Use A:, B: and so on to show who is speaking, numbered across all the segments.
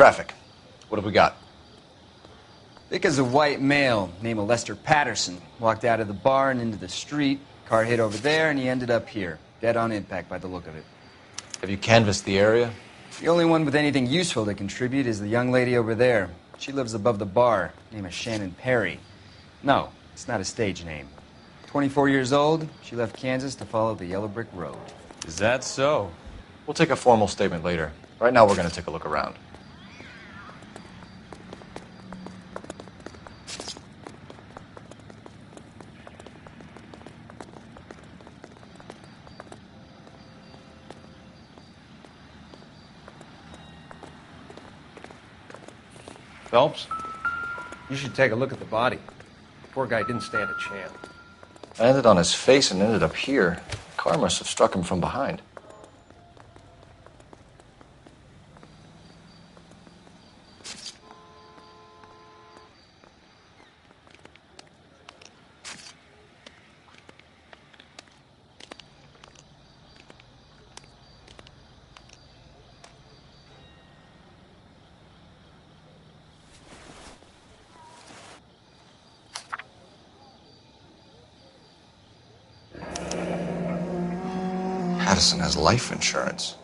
A: Traffic. What have we got?
B: Thick as a white male, name of Lester Patterson. Walked out of the bar and into the street. Car hit over there, and he ended up here. Dead on impact by the look of it.
A: Have you canvassed the area?
B: The only one with anything useful to contribute is the young lady over there. She lives above the bar. Name is Shannon Perry. No, it's not a stage name. 24 years old, she left Kansas to follow the yellow brick road.
C: Is that so?
A: We'll take a formal statement later. Right now, we're going to take a look around.
D: Phelps, you should take a look at the body. The poor guy didn't stand a chance.
A: I landed on his face and ended up here. The car must have struck him from behind. Patterson has life insurance.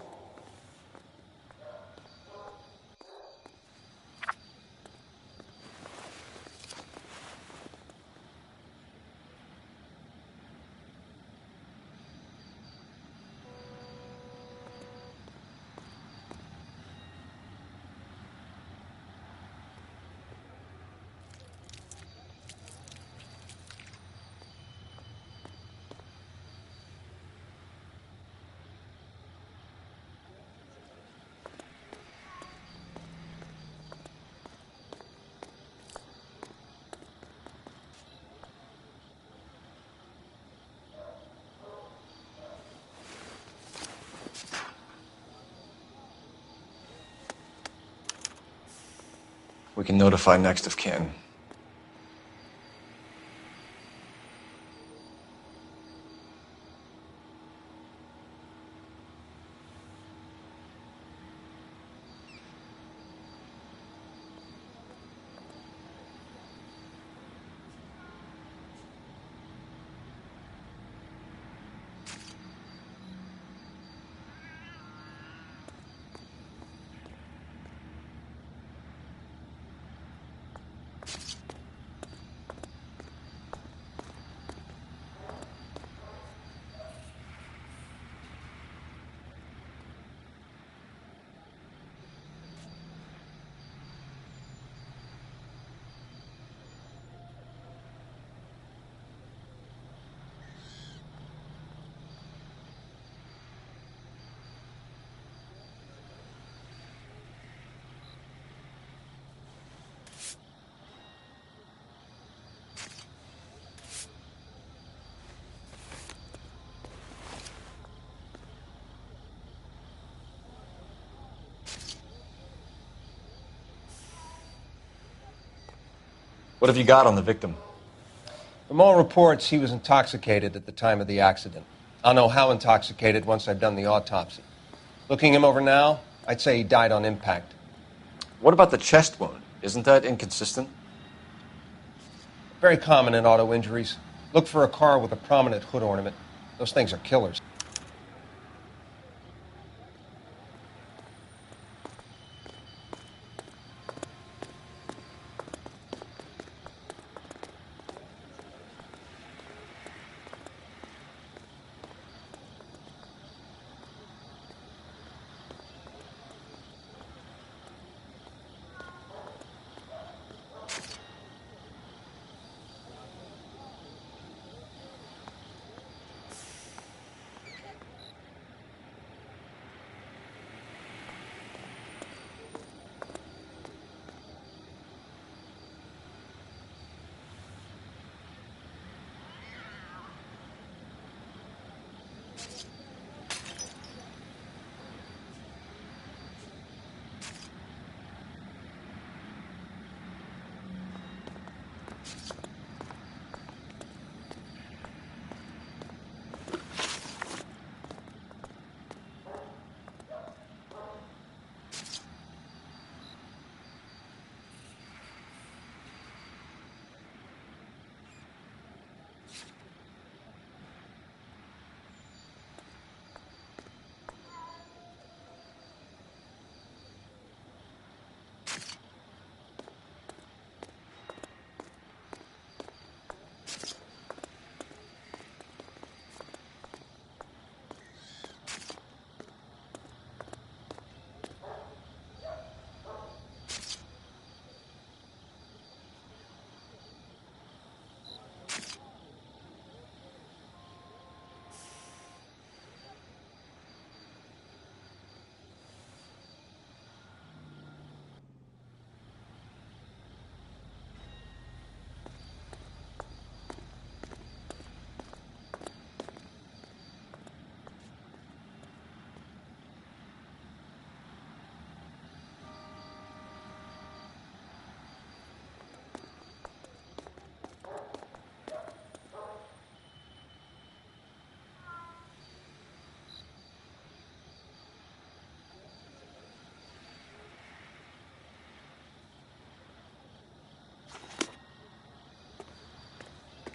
A: We can notify next of kin. What have you got on the victim?
D: From all reports, he was intoxicated at the time of the accident. I'll know how intoxicated once I've done the autopsy. Looking him over now, I'd say he died on impact.
A: What about the chest wound? Isn't that inconsistent?
D: Very common in auto injuries. Look for a car with a prominent hood ornament. Those things are killers.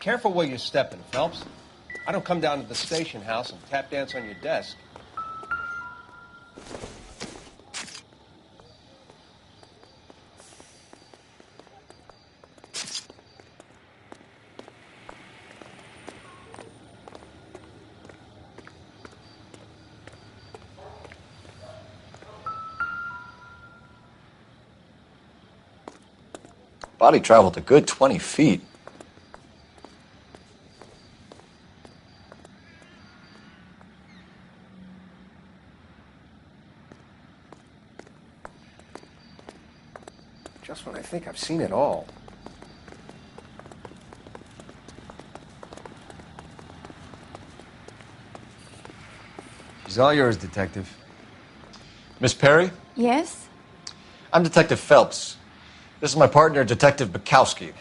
D: Careful where you're stepping, Phelps. I don't come down to the station house and tap dance on your desk.
A: Body traveled a good 20 feet.
D: Just when I think I've seen it all.
B: She's all yours, Detective.
A: Miss Perry?
C: Yes?
A: I'm Detective Phelps. This is my partner, Detective Bukowski.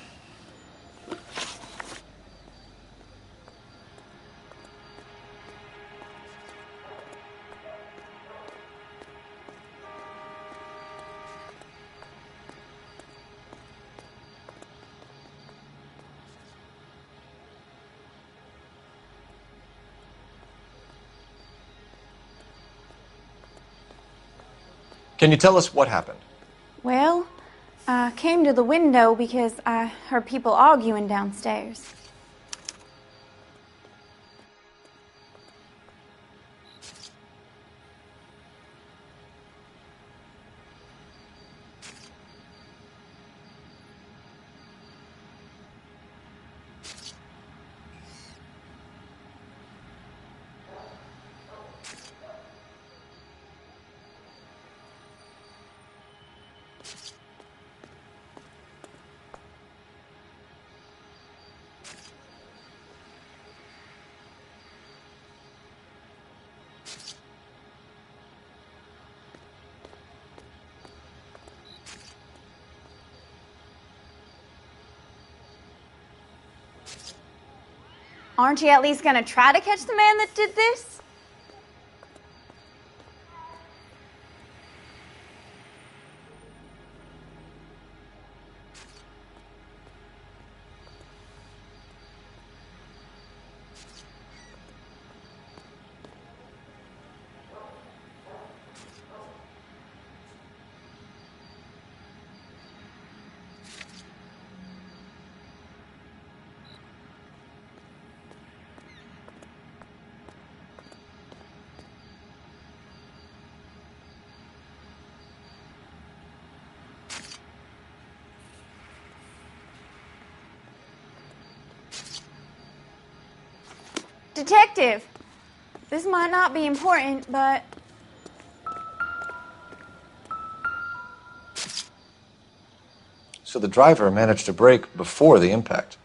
A: Can you tell us what happened?
C: Well, I came to the window because I heard people arguing downstairs. Aren't you at least going to try to catch the man that did this? Detective, this might not be important, but...
A: So the driver managed to brake before the impact.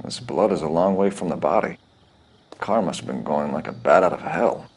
A: This blood is a long way from the body. The car must have been going like a bat out of hell.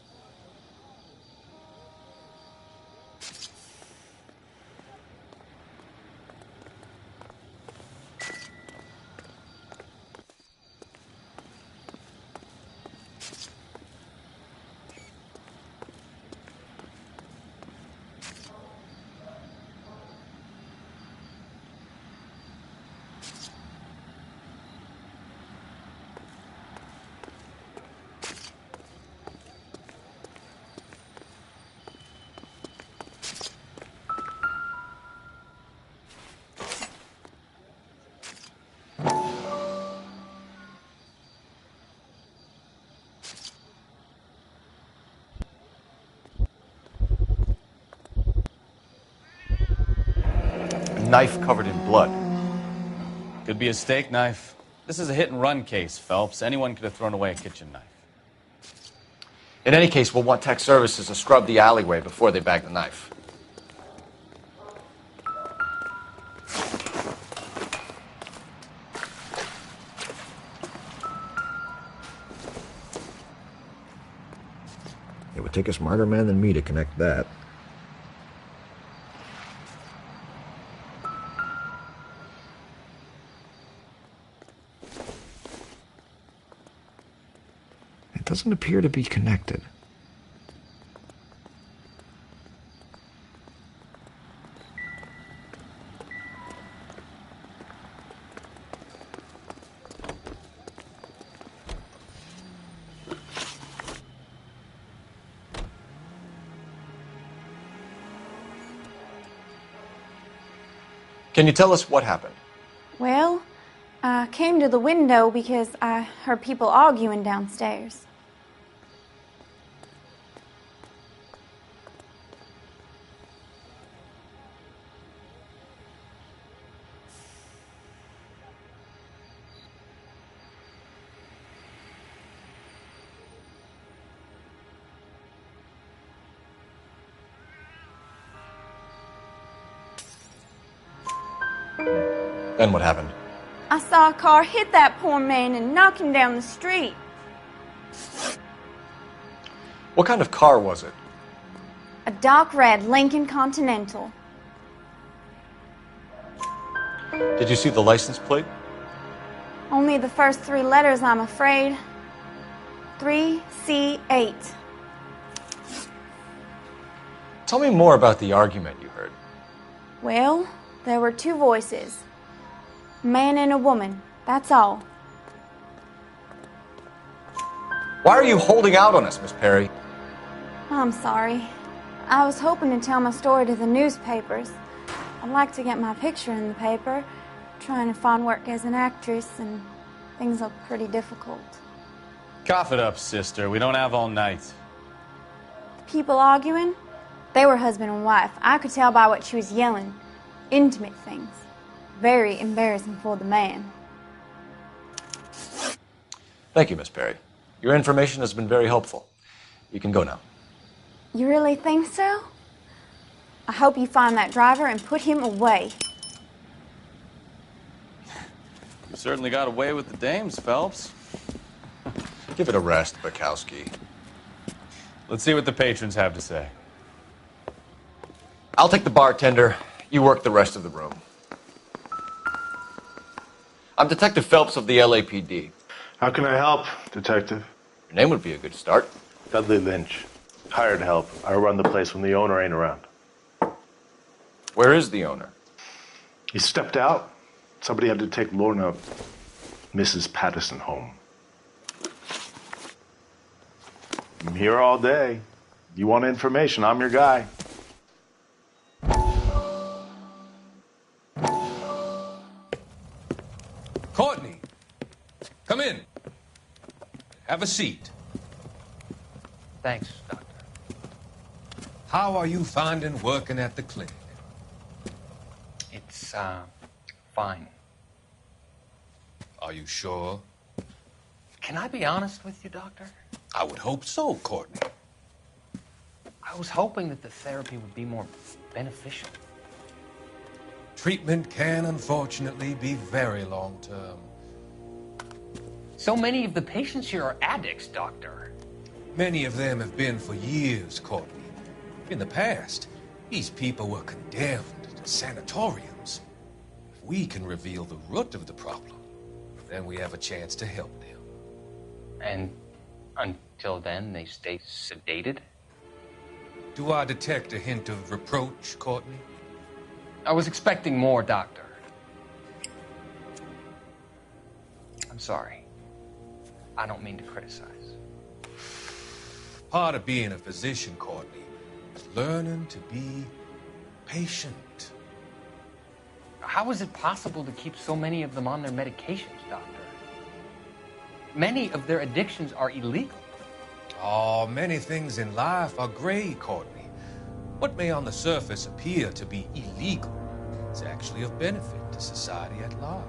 A: A knife covered in blood.
E: Could be a steak knife. This is a hit-and-run case, Phelps. Anyone could have thrown away a kitchen knife.
A: In any case, we'll want tech services to scrub the alleyway before they bag the knife. It would take a smarter man than me to connect that. It doesn't appear to be connected. Can you tell us what happened?
C: Well, I came to the window because I heard people arguing downstairs.
A: Then what happened?
C: I saw a car hit that poor man and knock him down the street.
A: What kind of car was it?
C: A dark red Lincoln Continental.
A: Did you see the license plate?
C: Only the first 3 letters, I'm afraid. 3C8.
A: Tell me more about the argument you heard.
C: Well, there were 2 voices. A man and a woman, that's all.
A: Why are you holding out on us, Miss Perry?
C: I'm sorry. I was hoping to tell my story to the newspapers. I'd like to get my picture in the paper. Trying to find work as an actress, and things look pretty difficult.
E: Cough it up, sister. We don't have all night.
C: People arguing? They were husband and wife. I could tell by what she was yelling. Intimate things. Very embarrassing for the man.
A: Thank you, Miss Perry. Your information has been very helpful. You can go now.
C: You really think so? I hope you find that driver and put him away.
E: You certainly got away with the dames, Phelps.
A: Give it a rest, Bukowski.
E: Let's see what the patrons have to say.
A: I'll take the bartender. You work the rest of the room. I'm Detective Phelps of the LAPD.
F: How can I help, Detective?
A: Your name would be a good start.
F: Dudley Lynch. Hired help. I run the place when the owner ain't around.
A: Where is the owner?
F: He stepped out. Somebody had to take Lorna, Mrs. Patterson, home. I'm here all day. You want information, I'm your guy.
G: Courtney, come in. Have a seat.
H: Thanks, Doctor.
G: How are you finding working at the clinic?
H: It's, fine.
G: Are you sure?
H: Can I be honest with you, Doctor?
G: I would hope so, Courtney.
H: I was hoping that the therapy would be more beneficial.
G: Treatment can, unfortunately, be very long-term.
H: So many of the patients here are addicts, Doctor.
G: Many of them have been for years, Courtney. In the past, these people were condemned to sanatoriums. If we can reveal the root of the problem, then we have a chance to help them.
H: And until then, they stay sedated?
G: Do I detect a hint of reproach, Courtney?
H: I was expecting more, Doctor. I'm sorry. I don't mean to criticize.
G: Part of being a physician, Courtney, is learning to be patient.
H: How is it possible to keep so many of them on their medications, Doctor? Many of their addictions are illegal.
G: Oh, many things in life are gray, Courtney. What may on the surface appear to be illegal is actually of benefit to society at large.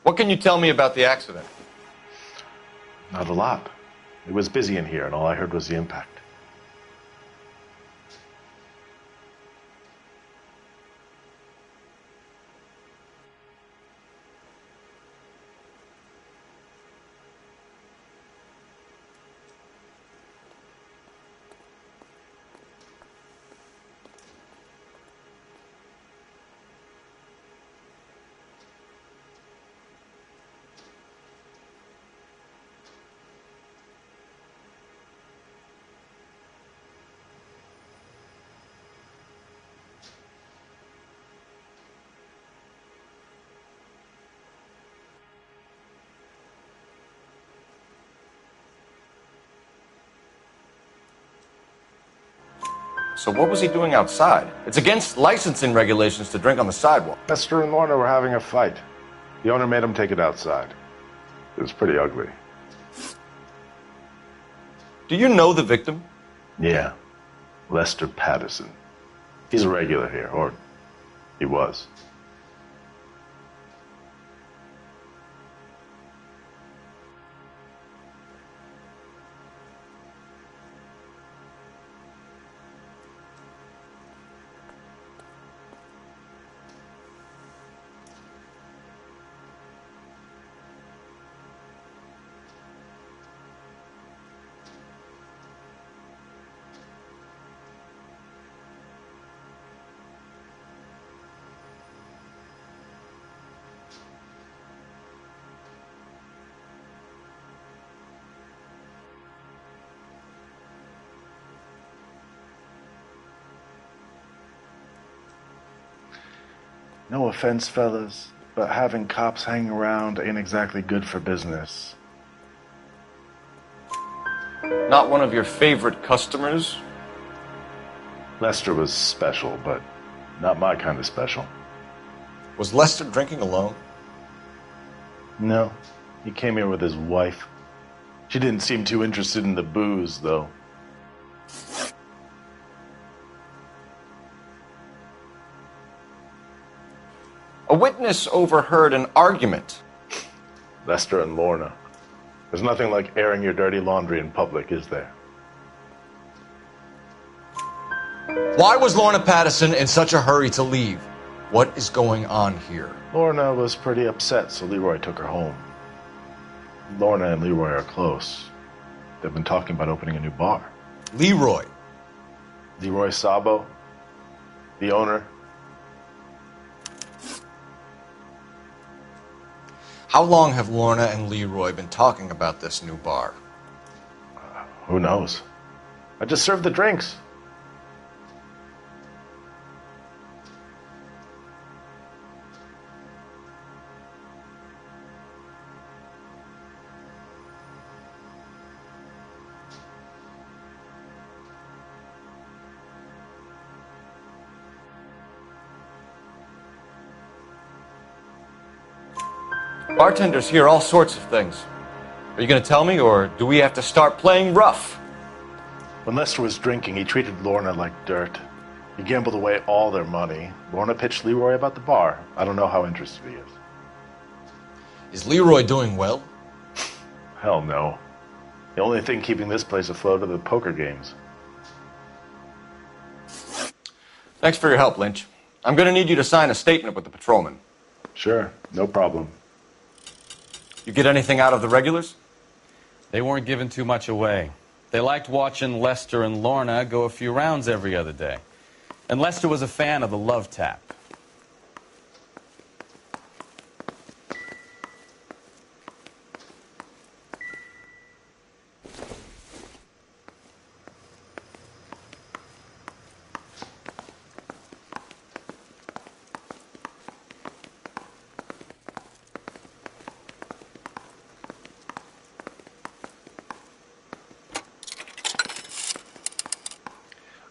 D: What can you tell me about the accident?
F: Not a lot. It was busy in here, and all I heard was the impact.
D: So what was he doing outside? It's against licensing regulations to drink on the sidewalk.
F: Lester and Lorna were having a fight. The owner made him take it outside. It was pretty ugly.
D: Do you know the victim?
F: Yeah. Lester Patterson. He's a regular here, or he was. No offense, fellas, but having cops hanging around ain't exactly good for business.
D: Not one of your favorite customers?
F: Lester was special, but not my kind of special.
D: Was Lester drinking alone?
F: No, he came here with his wife. She didn't seem too interested in the booze, though.
D: A witness overheard an argument.
F: Lester and Lorna. There's nothing like airing your dirty laundry in public, is there?
I: Why was Lorna Patterson in such a hurry to leave? What is going on here?
F: Lorna was pretty upset, so Leroy took her home. Lorna and Leroy are close. They've been talking about opening a new bar.
I: Leroy?
F: Leroy Sabo, the owner.
I: How long have Lorna and Leroy been talking about this new bar?
F: Who knows? I just served the drinks.
D: Bartenders hear all sorts of things. Are you going to tell me, or do we have to start playing rough?
F: When Lester was drinking, he treated Lorna like dirt. He gambled away all their money. Lorna pitched Leroy about the bar. I don't know how interested he is.
I: Is Leroy doing well?
F: Hell no. The only thing keeping this place afloat are the poker games.
D: Thanks for your help, Lynch. I'm going to need you to sign a statement with the patrolman.
F: Sure, no problem.
D: You get anything out of the regulars?
E: They weren't giving too much away. They liked watching Lester and Lorna go a few rounds every other day. And Lester was a fan of the love tap.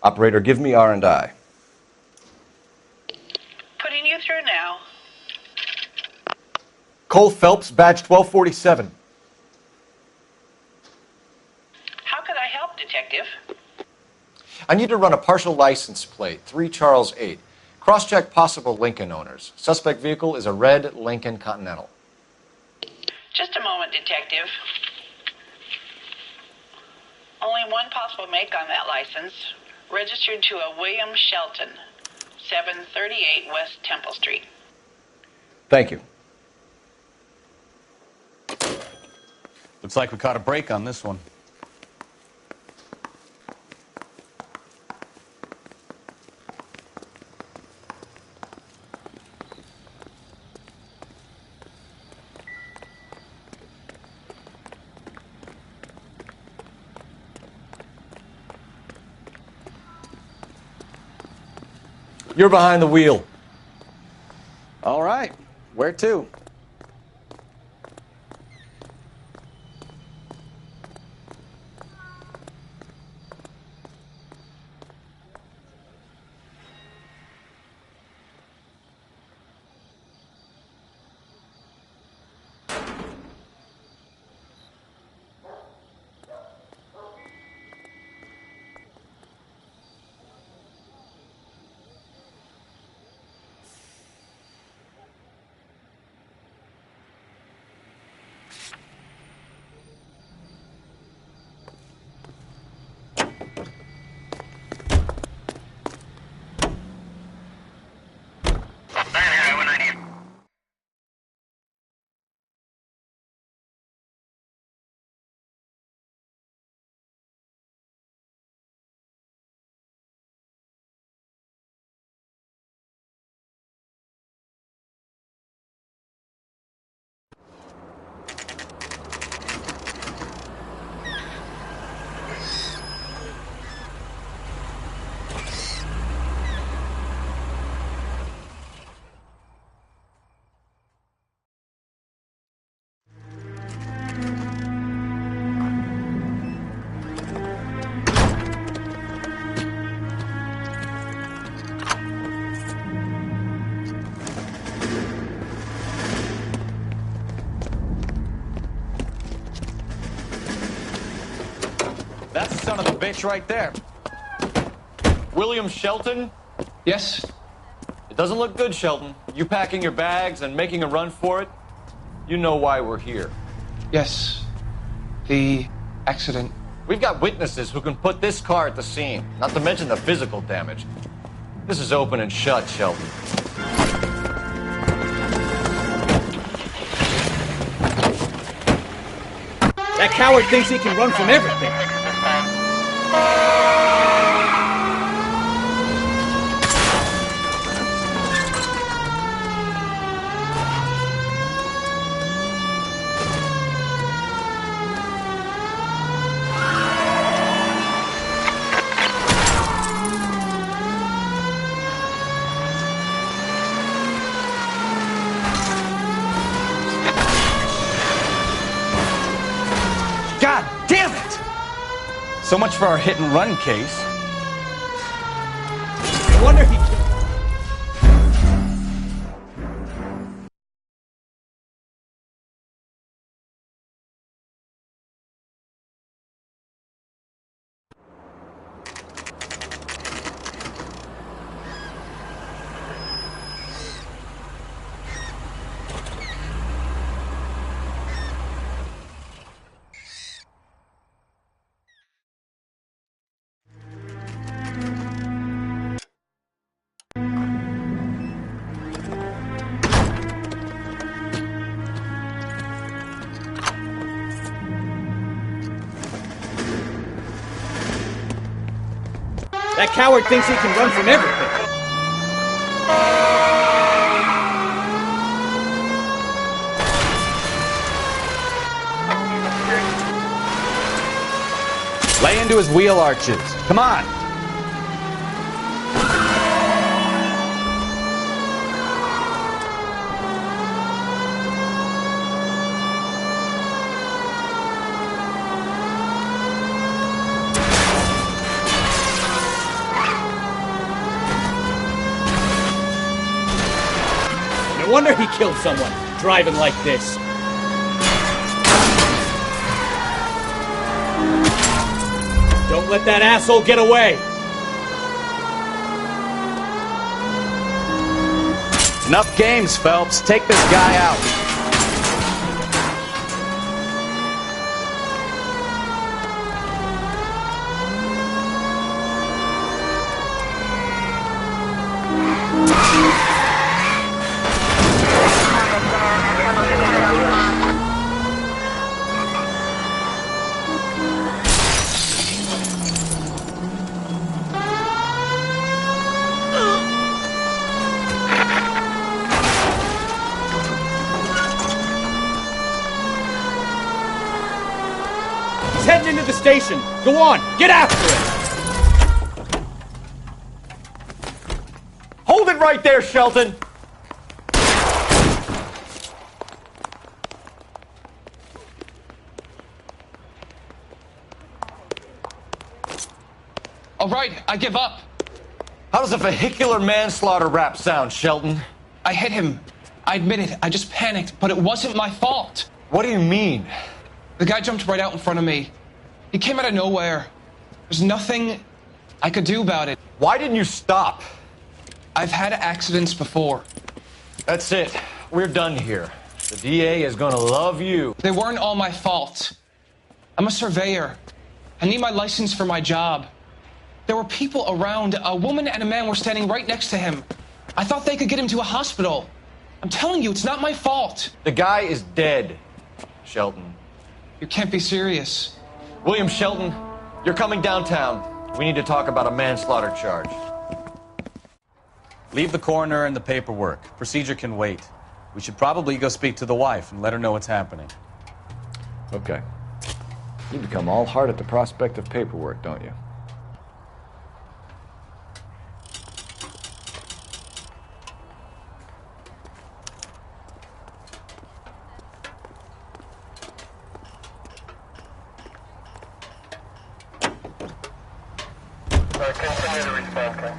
D: Operator, give me R&I.
J: Putting you through now.
I: Cole Phelps, badge 1247.
J: How could I help, Detective?
I: I need to run a partial license plate, 3 Charles 8. Cross-check possible Lincoln owners. Suspect vehicle is a red Lincoln Continental.
J: Just a moment, Detective. Only one possible make on that license. Registered to a William Shelton, 738 West Temple Street.
A: Thank you.
E: Looks like we caught a break on this one.
I: You're behind the wheel.
A: All right. Where to?
I: That's the son of a bitch right there. William Shelton?
K: Yes?
I: It doesn't look good, Shelton. You packing your bags and making a run for it? You know why we're here.
K: Yes. The accident.
I: We've got witnesses who can put this car at the scene, not to mention the physical damage. This is open and shut, Shelton.
L: That coward thinks he can run from everything.
E: God damn it! So much for our hit and run case.
L: No wonder he... That coward thinks he can run from everything.
E: Lay into his wheel arches. Come on.
L: No wonder he killed someone, driving like this. Don't let that asshole get away.
E: Enough games, Phelps. Take this guy out.
L: station. Go on, get after it!
I: Hold it right there, Shelton!
K: All right, I give up.
I: How does a vehicular manslaughter rap sound, Shelton?
K: I hit him. I admit it. I just panicked, but it wasn't my fault.
I: What do you mean?
K: The guy jumped right out in front of me. He came out of nowhere. There's nothing I could do about it.
I: Why didn't you stop?
K: I've had accidents before.
I: That's it. We're done here. The DA is gonna love you.
K: They weren't all my fault. I'm a surveyor. I need my license for my job. There were people around. A woman and a man were standing right next to him. I thought they could get him to a hospital. I'm telling you, it's not my fault.
I: The guy is dead, Shelton.
K: You can't be serious.
I: William Shelton, you're coming downtown. We need to talk about a manslaughter charge.
E: Leave the coroner and the paperwork. Procedure can wait. We should probably go speak to the wife and let her know what's happening.
A: Okay. You become all heart at the prospect of paperwork, don't you?
M: Continue to respond, okay?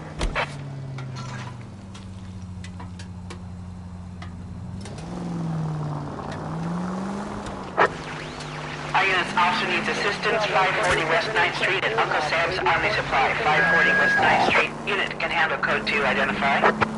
J: Units, officer needs assistance, 540 West 9th Street at Uncle Sam's Army Supply, 540 West 9th Street. Unit can handle code 2, identify.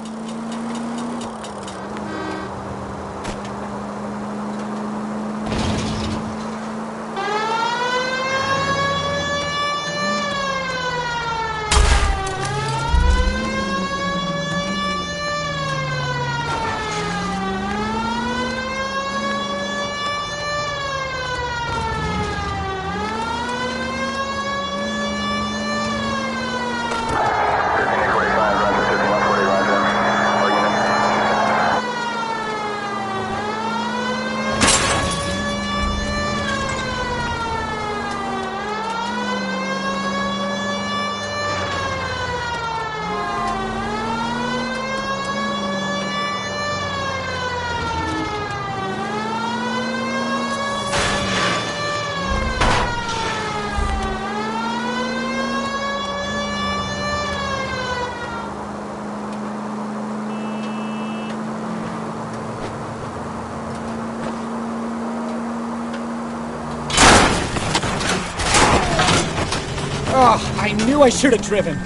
L: Oh, I knew I should have driven.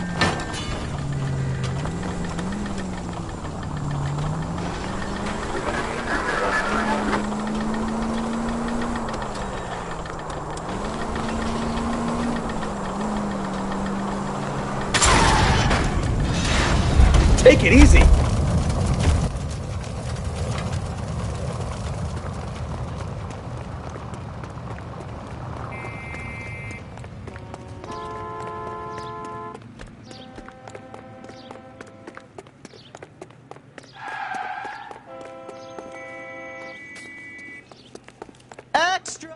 L: Take it easy.
N: Extra!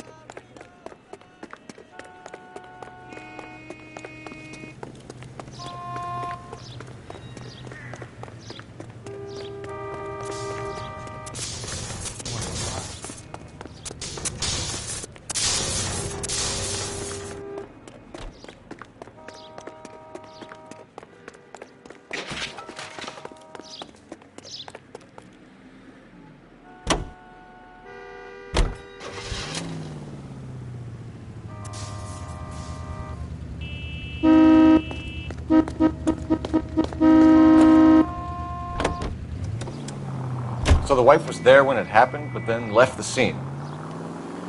I: So the wife was there when it happened, but then left the scene.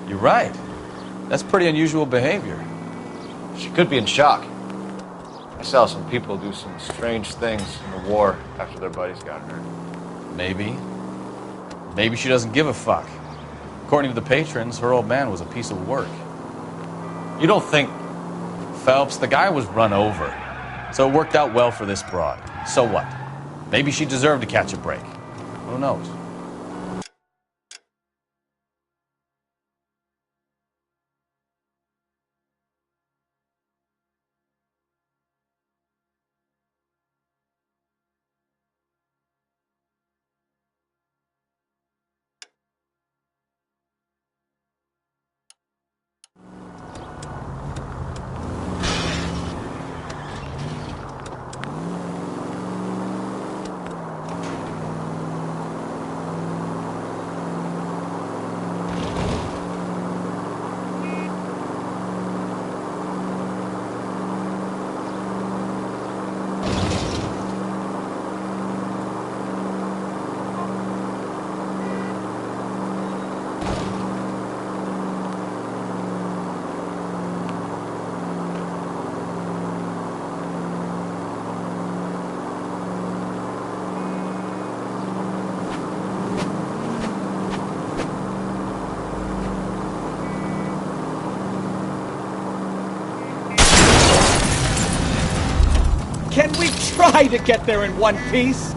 E: You're right. That's pretty unusual behavior.
I: She could be in shock. I saw some people do some strange things in the war after their buddies got hurt.
E: Maybe. Maybe she doesn't give a fuck. According to the patrons, her old man was a piece of work.
I: You don't think...
E: Phelps, the guy was run over. So it worked out well for this broad. So what? Maybe she deserved to catch a break. Who knows?
L: Can we try to get there in one piece?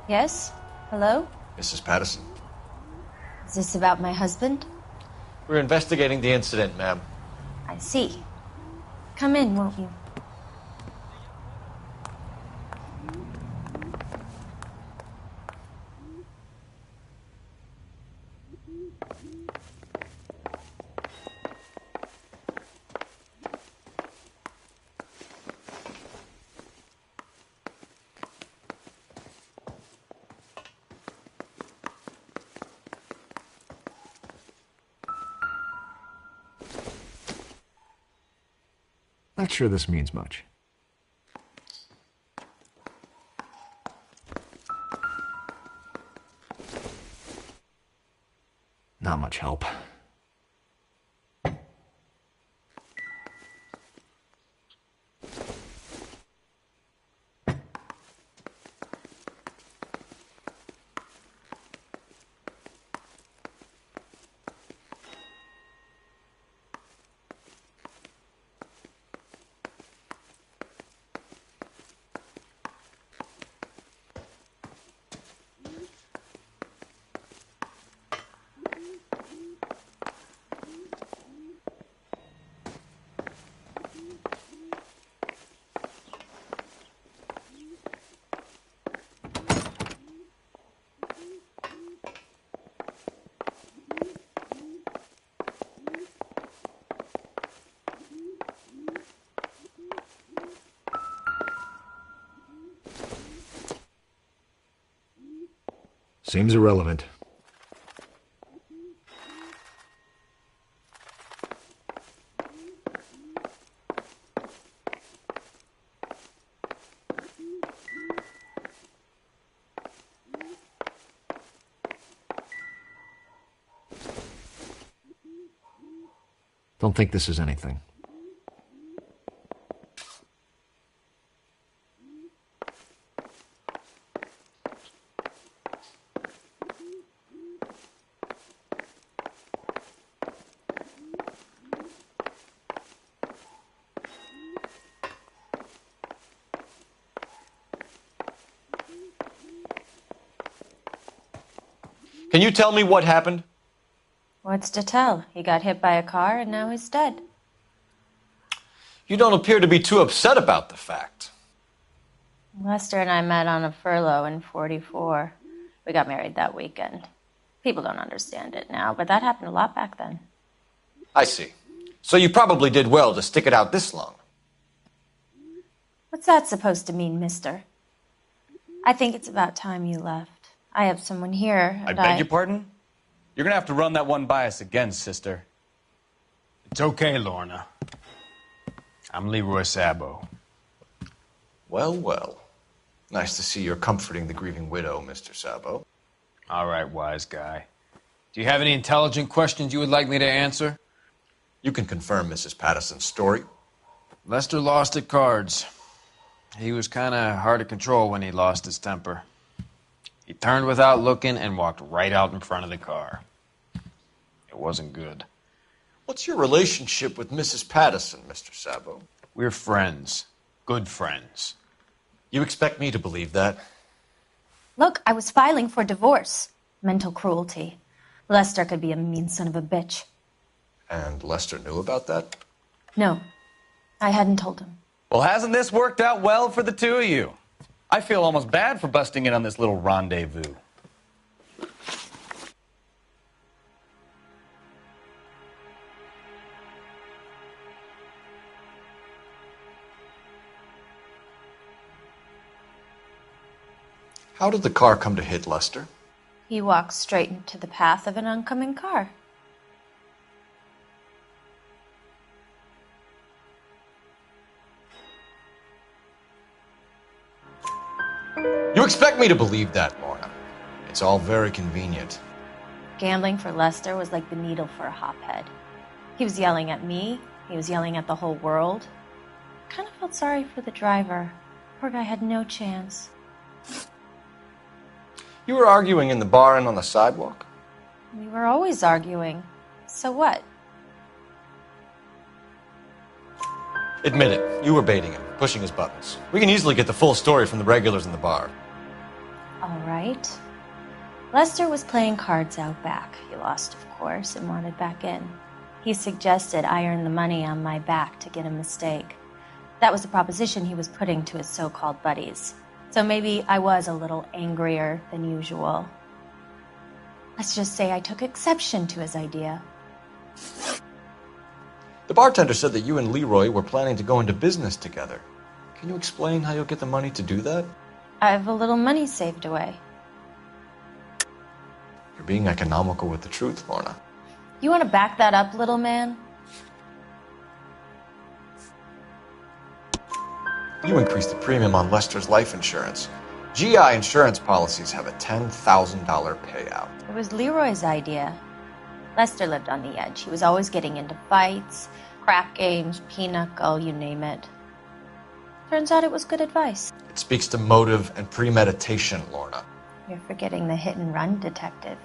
N: Yes? Hello?
I: Mrs. Patterson.
N: Is this about my husband?
I: We're investigating the incident, ma'am.
N: I see. Come in, won't you?
A: Not sure this means much. Not much help. Seems irrelevant. Don't think this is anything.
I: Can you tell me what happened?
N: What's to tell? He got hit by a car and now he's dead.
I: You don't appear to be too upset about the fact.
N: Lester and I met on a furlough in '44. We got married that weekend. People don't understand it now, but that happened a lot back then.
I: I see. So you probably did well to stick it out this long.
N: What's that supposed to mean, mister? I think it's about time you left. I have someone here,
E: I
N: and
E: beg your pardon? You're gonna have to run that one by us again, sister.
O: It's okay, Lorna. I'm Leroy Sabo.
I: Well, well. Nice to see you're comforting the grieving widow, Mr. Sabo.
O: All right, wise guy. Do you have any intelligent questions you would like me to answer?
I: You can confirm Mrs. Patterson's story.
O: Lester lost at cards. He was kind of hard to control when he lost his temper. He turned without looking and walked right out in front of the car. It wasn't good.
I: What's your relationship with Mrs. Patterson, Mr. Sabo?
O: We're friends. Good friends.
I: You expect me to believe that?
N: Look, I was filing for divorce. Mental cruelty. Lester could be a mean son of a bitch.
I: And Lester knew about that?
N: No, I hadn't told him.
E: Well, hasn't this worked out well for the two of you? I feel almost bad for busting in on this little rendezvous.
I: How did the car come to hit Lester?
N: He walked straight into the path of an oncoming car.
I: You expect me to believe that, Lorna? It's all very convenient.
N: Gambling for Lester was like the needle for a hophead. He was yelling at me. He was yelling at the whole world. I kind of felt sorry for the driver. Poor guy had no chance.
I: You were arguing in the bar and on the sidewalk?
N: We were always arguing. So what?
I: Admit it. You were baiting him, pushing his buttons. We can easily get the full story from the regulars in the bar.
N: All right. Lester was playing cards out back. He lost, of course, and wanted back in. He suggested I earn the money on my back to get a mistake. That was the proposition he was putting to his so-called buddies. So maybe I was a little angrier than usual. Let's just say I took exception to his idea.
I: The bartender said that you and Leroy were planning to go into business together. Can you explain how you'll get the money to do that?
N: I have a little money saved away.
I: You're being economical with the truth, Lorna.
N: You want to back that up, little man?
I: You increased the premium on Lester's life insurance. GI insurance policies have a $10,000 payout.
N: It was Leroy's idea. Lester lived on the edge. He was always getting into fights, crack games, pinochle, you name it. Turns out it was good advice.
I: It speaks to motive and premeditation, Lorna.
N: You're forgetting the hit and run detective.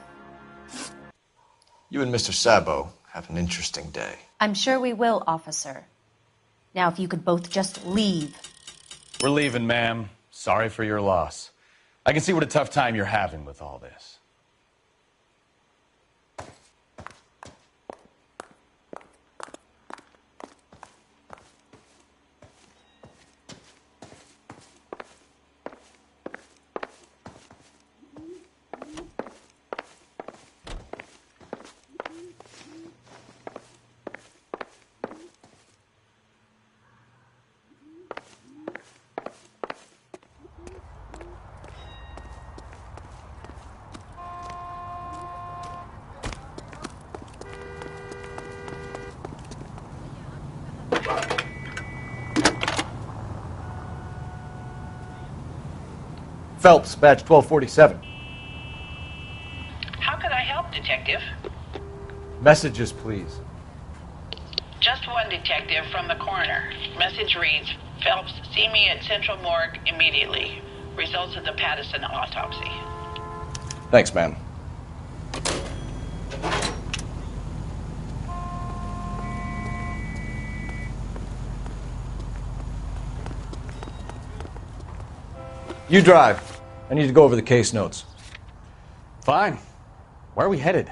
I: You and Mr. Sabo have an interesting day.
N: I'm sure we will, officer. Now, if you could both just leave.
E: We're leaving, ma'am. Sorry for your loss. I can see what a tough time you're having with all this.
I: Phelps, badge 1247.
J: How could I help, Detective?
I: Messages, please.
J: Just one detective from the coroner. Message reads, Phelps, see me at Central Morgue immediately. Results of the Patterson autopsy.
A: Thanks, ma'am.
I: You drive. I need to go over the case notes.
E: Fine. Where are we headed?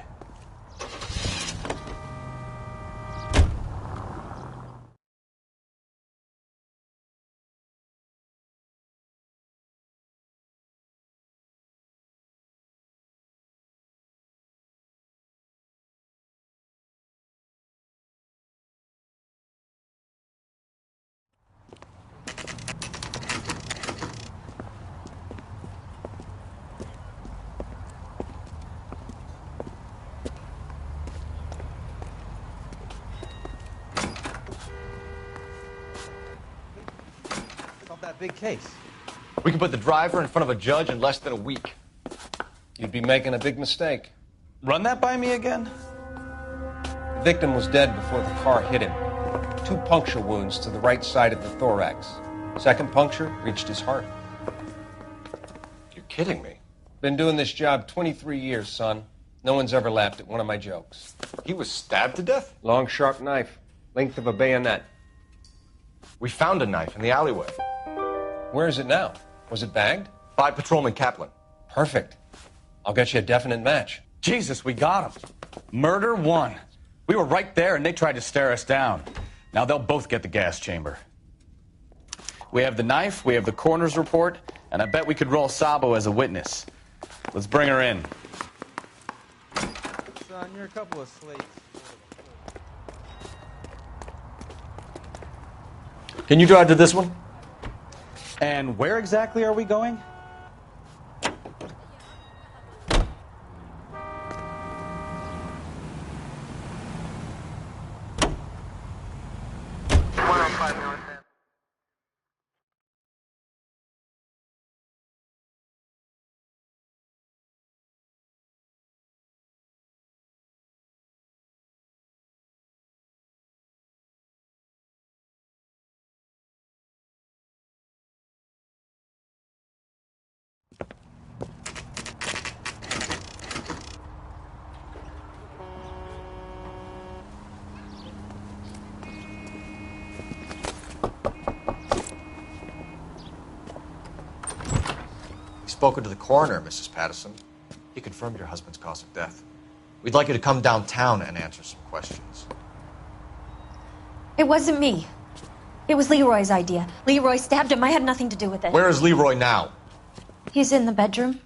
E: that big case?
I: We can put the driver in front of a judge in less than a week.
D: You'd be making a big mistake.
E: Run that by me again?
D: The victim was dead before the car hit him. 2 puncture wounds to the right side of the thorax. Second puncture reached his heart.
I: You're kidding me.
D: Been doing this job 23 years, son. No one's ever laughed at one of my jokes.
I: He was stabbed to death?
D: Long, sharp knife. Length of a bayonet.
I: We found a knife in the alleyway.
D: Where is it now? Was it bagged?
I: By Patrolman Kaplan.
D: Perfect. I'll get you a definite match.
E: Jesus, we got him. Murder 1. We were right there and they tried to stare us down. Now they'll both get the gas chamber. We have the knife, we have the coroner's report, and I bet we could roll Sabo as a witness. Let's bring her in.
P: Son, you're a couple of slates.
I: Can you drive to this one?
E: And where exactly are we going?
I: Spoken to the coroner, Mrs. Patterson. He confirmed your husband's cause of death. We'd like you to come downtown and answer some questions.
N: It wasn't me. It was Leroy's idea. Leroy stabbed him. I had nothing to do with it.
I: Where is Leroy now?
N: He's in the bedroom.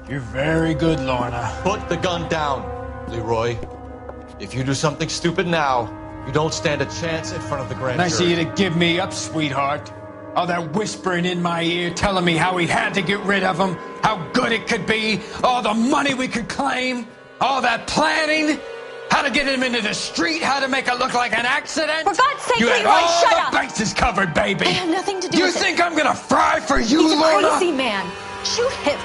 O: You're very good, Lorna.
I: Put the gun down, Leroy. If you do something stupid now, you don't stand a chance in front of the grand jury.
O: Nice of you to give me up, sweetheart. All that whispering in my ear telling me how we had to get rid of him, how good it could be, all the money we could claim, all that planning, how to get him into the street, how to make it look like an accident.
N: For God's sake,
O: you
N: Leroy,
O: had all
N: shut
O: the
N: up!
O: bases covered, baby.
N: I had nothing to do
O: You
N: with it.
O: think I'm gonna fry for you,
N: He's a
O: Lorna?
N: crazy man. Shoot him.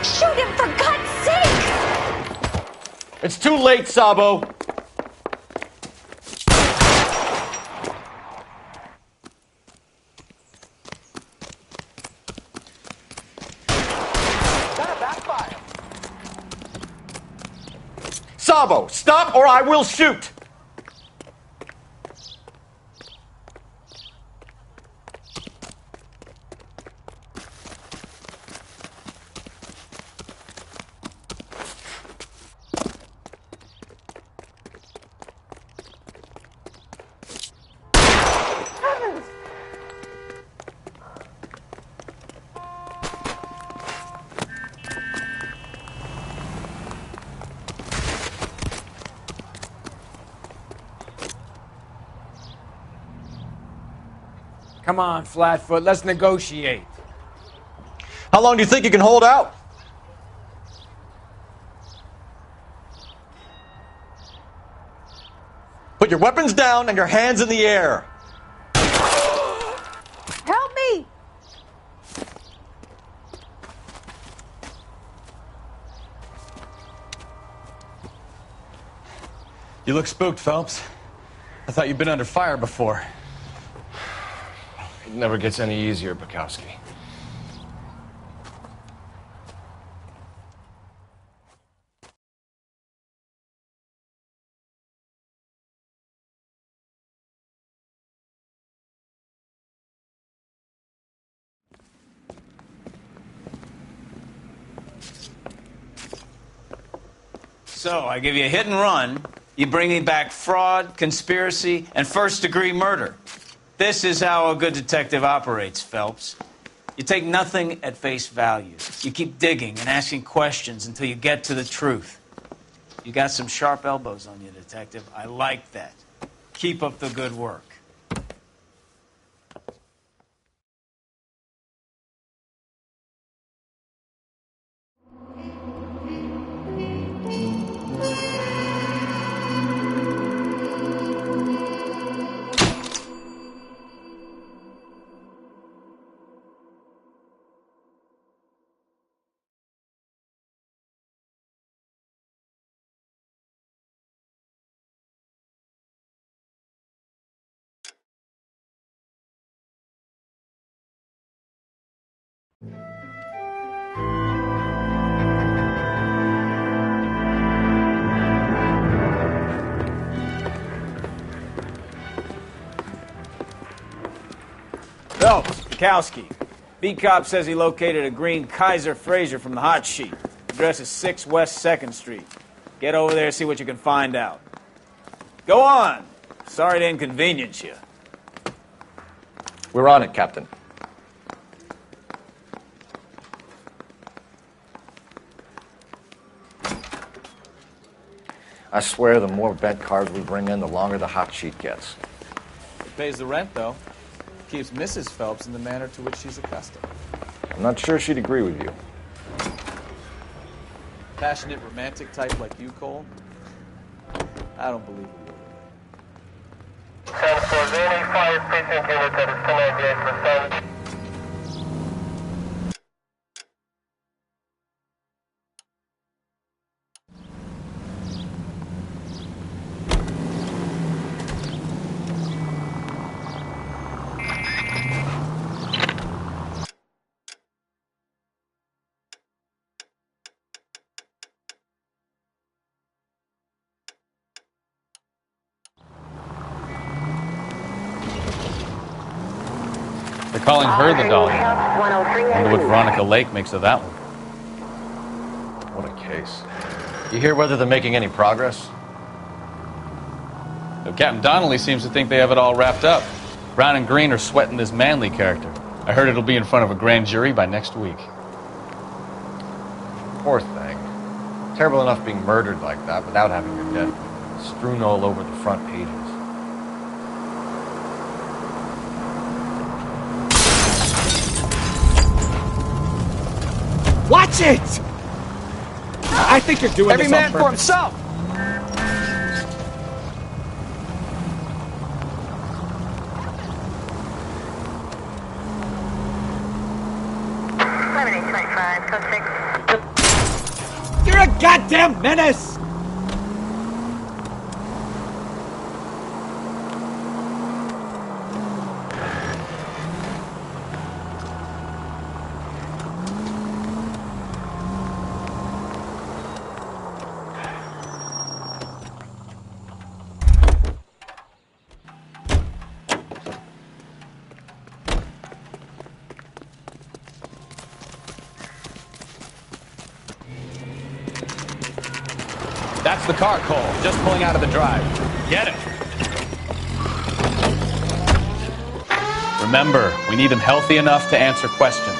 N: Shoot him, for God's sake!
I: It's too late, Sabo. Sabo, stop or I will shoot!
O: Come on, Flatfoot, let's negotiate.
I: How long do you think you can hold out? Put your weapons down and your hands in the air.
C: Help me!
E: You look spooked, Phelps. I thought you'd been under fire before.
I: It never gets any easier, Bukowski.
L: So, I give you a hit and run. You bring me back fraud, conspiracy, and first-degree murder. This is how a good detective operates, Phelps. You take nothing at face value. You keep digging and asking questions until you get to the truth. You got some sharp elbows on you, detective. I like that. Keep up the good work. Phelps, Bukowski. B-Cop says he located a green Kaiser Fraser from the hot sheet. Address is 6 West 2nd Street. Get over there and see what you can find out. Go on. Sorry to inconvenience you.
A: We're on it, Captain. I swear the more bent cars we bring in, the longer the hot sheet gets.
P: It pays the rent, though. Keeps Mrs. Phelps in the manner to which she's accustomed.
A: I'm not sure she'd agree with you.
P: Passionate, romantic type like you, Cole? I don't believe it.
M: 10-4, any fire precinct unit that is 1098%.
E: They're calling her the Dahlia. Wonder what Veronica Lake makes of that one.
A: What a case. You hear whether they're making any progress?
E: So Captain Donnelly seems to think they have it all wrapped up. Brown and Green are sweating this Manley character. I heard it'll be in front of a grand jury by next week.
A: Poor thing. Terrible enough being murdered like that without having your death strewn all over the front pages.
Q: Watch it! I think you're doing
L: Every
Q: this on
L: man for
Q: purpose.
L: himself!
Q: You're a goddamn menace!
E: That's the car, Cole. Just pulling out of the drive. Get it. Remember, we need him healthy enough to answer questions.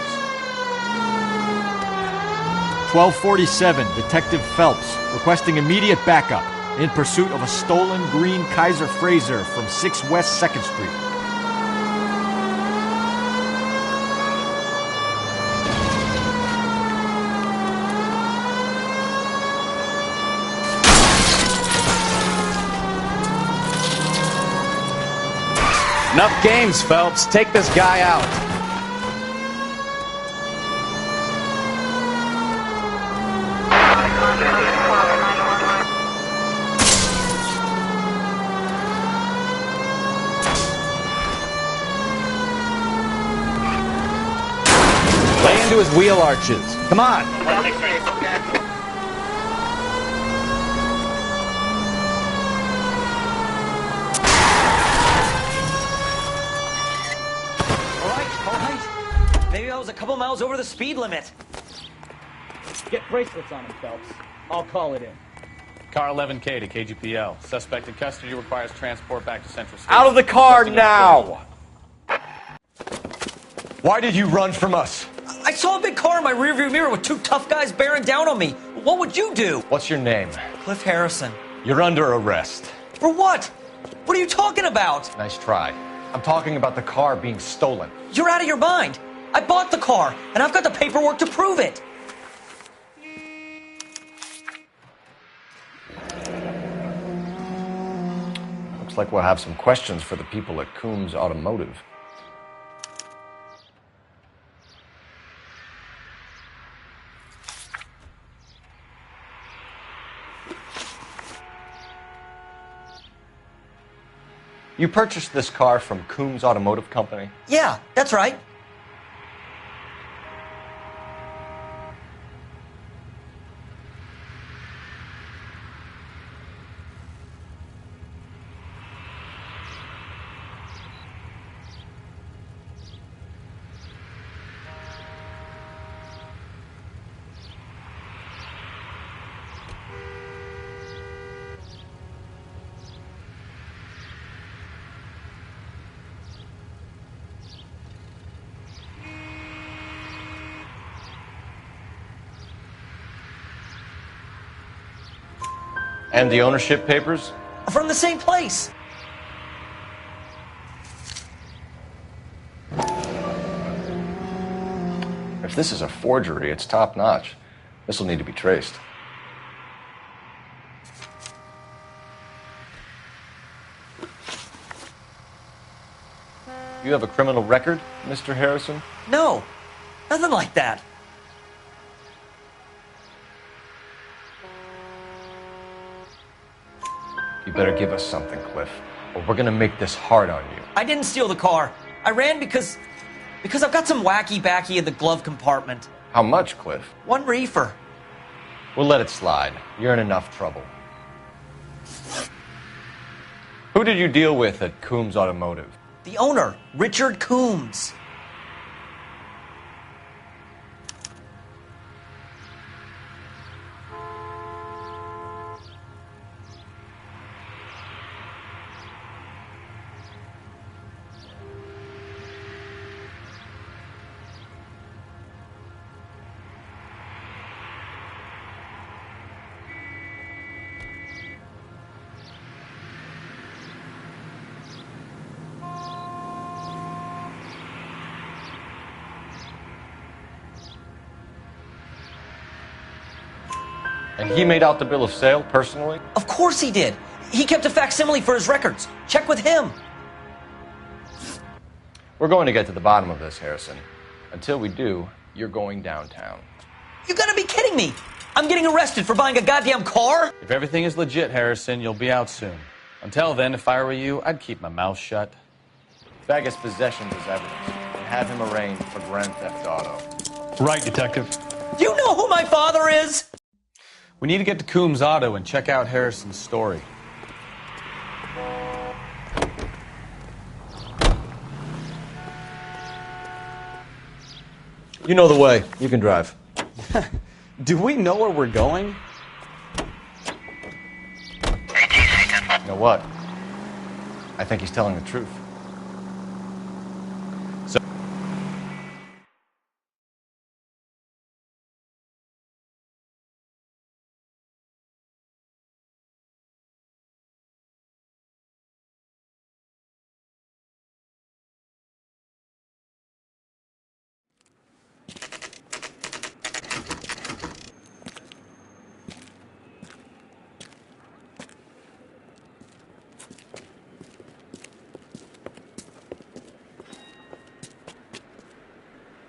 R: 1247, Detective Phelps, requesting immediate backup in pursuit of a stolen green Kaiser Fraser from 6 West 2nd Street.
E: Enough games, Phelps. Take this guy out. Lay into his wheel arches. Come on.
S: Maybe I was a couple miles over the speed limit.
L: Get bracelets on him, Phelps. I'll call it in.
E: Car 11K to KGPL. Suspect in custody requires transport back to Central Station.
A: Out of the car now!
E: Why did you run from us?
S: I saw a big car in my rearview mirror with two tough guys bearing down on me. What would you do?
A: What's your name?
S: Cliff Harrison.
E: You're under arrest.
S: For what? What are you talking about?
A: Nice try. I'm talking about the car being stolen.
S: You're out of your mind. I bought the car, and I've got the paperwork to prove it.
A: Looks like we'll have some questions for the people at Coombs Automotive. You purchased this car from Coombs Automotive Company?
S: Yeah, that's right.
I: And the ownership papers?
S: From the same place.
A: If this is a forgery, it's top-notch. This will need to be traced.
I: You have a criminal record, Mr. Harrison?
S: No, nothing like that.
I: You better give us something, Cliff, or we're gonna make this hard on you.
S: I didn't steal the car. I ran because I've got some wacky backy in the glove compartment.
I: How much, Cliff?
S: 1 reefer.
I: We'll let it slide. You're in enough trouble. Who did you deal with at Coombs Automotive?
S: The owner, Richard Coombs.
I: And he made out the bill of sale personally?
S: Of course he did. He kept a facsimile for his records. Check with him.
I: We're going to get to the bottom of this, Harrison. Until we do, you're going downtown.
S: You gotta be kidding me. I'm getting arrested for buying a goddamn car?
E: If everything is legit, Harrison, you'll be out soon. Until then, if I were you, I'd keep my mouth shut.
I: Faggott's possessions as evidence and have him arraigned for grand theft auto.
E: Right, Detective.
S: Do you know who my father is?
E: We need to get to Coombs Auto and check out Harrison's story.
I: You know the way. You can drive.
E: Do we know where we're going?
I: You know what? I think he's telling the truth. So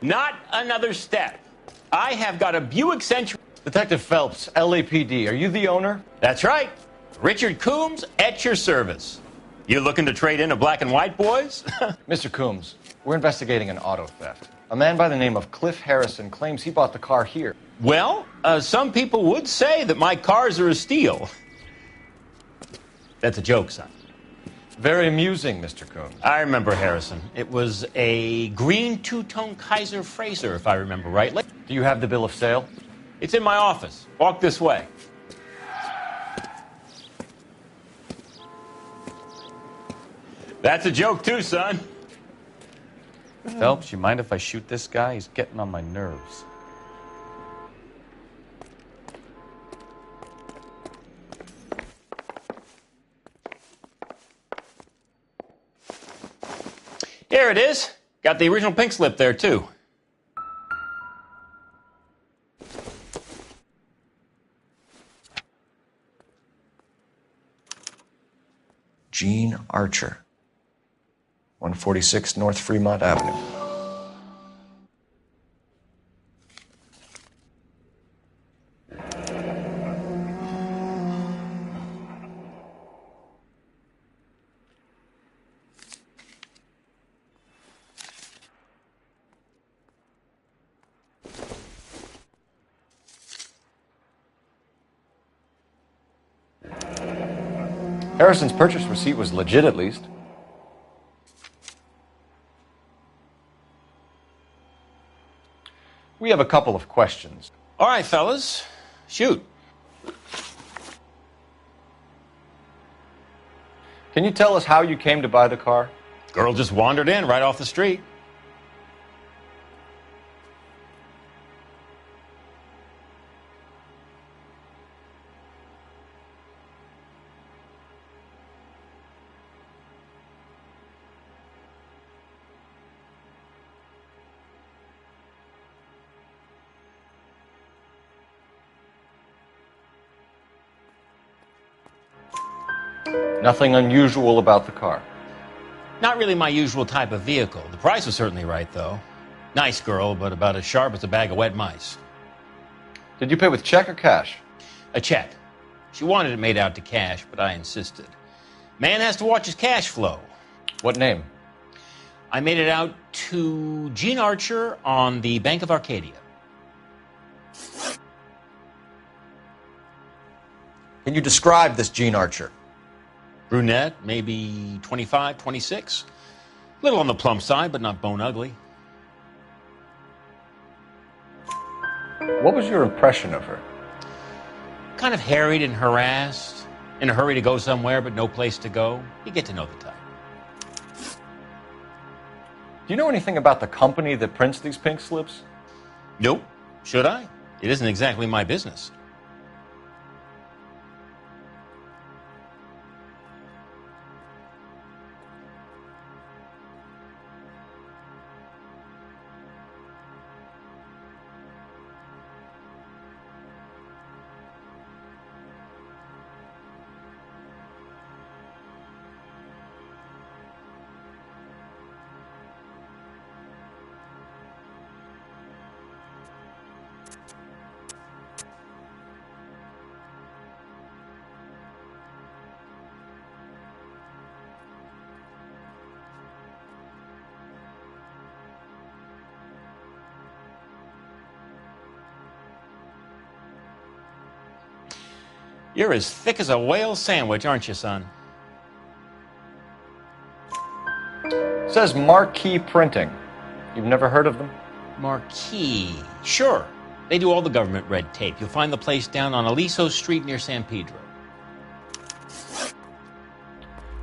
T: Not another step. I have got a Buick Century.
I: Detective Phelps, LAPD, are you the owner?
T: That's right. Richard Coombs at your service. You looking to trade in a black and white, boys?
I: Mr. Coombs, we're investigating an auto theft. A man by the name of Cliff Harrison claims he bought the car here.
T: Well, some people would say that my cars are a steal. That's a joke, son.
I: Very amusing, Mr. Coombs.
T: I remember Harrison. It was a green two-tone Kaiser Frazer, if I remember rightly.
I: Do you have the bill of sale?
T: It's in my office. Walk this way. That's a joke, too, son.
E: Phelps, you mind if I shoot this guy? He's getting on my nerves.
T: Here it is. Got the original pink slip there, too.
A: Gene Archer, 146 North Fremont Avenue.
I: Harrison's purchase receipt was legit, at least. We have a couple of questions.
T: All right, fellas. Shoot.
I: Can you tell us how you came to buy the car?
T: Girl just wandered in right off the street.
R: Nothing unusual about the car.
T: Not really my usual type of vehicle. The price was certainly right, though. Nice girl, but about as sharp as a bag of wet mice.
R: Did you pay with check or cash?
T: A check. She wanted it made out to cash, but I insisted. Man has to watch his cash flow.
R: What name?
T: I made it out to Gene Archer on the Bank of Arcadia.
I: Can you describe this Gene Archer?
T: Brunette, maybe 25, 26. Little on the plump side, but not bone ugly.
R: What was your impression of her?
T: Kind of harried and harassed. In a hurry to go somewhere, but no place to go. You get to know the type.
R: Do you know anything about the company that prints these pink slips?
T: Nope. Should I? It isn't exactly my business. You're as thick as a whale sandwich, aren't you, son?
R: It says Marquee Printing. You've never heard of them?
T: Marquee. Sure. They do all the government red tape. You'll find the place down on Aliso Street near San Pedro.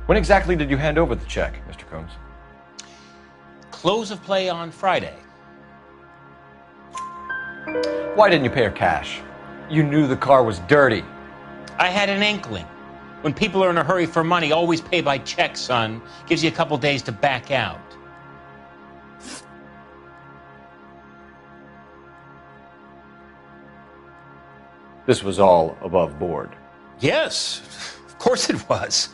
R: When exactly did you hand over the check, Mr. Combs?
T: Close of play on Friday.
R: Why didn't you pay her cash? You knew the car was dirty.
T: I had an inkling. When people are in a hurry for money, always pay by check, son. Gives you a couple days to back out.
R: This was all above board.
T: Yes, of course it was.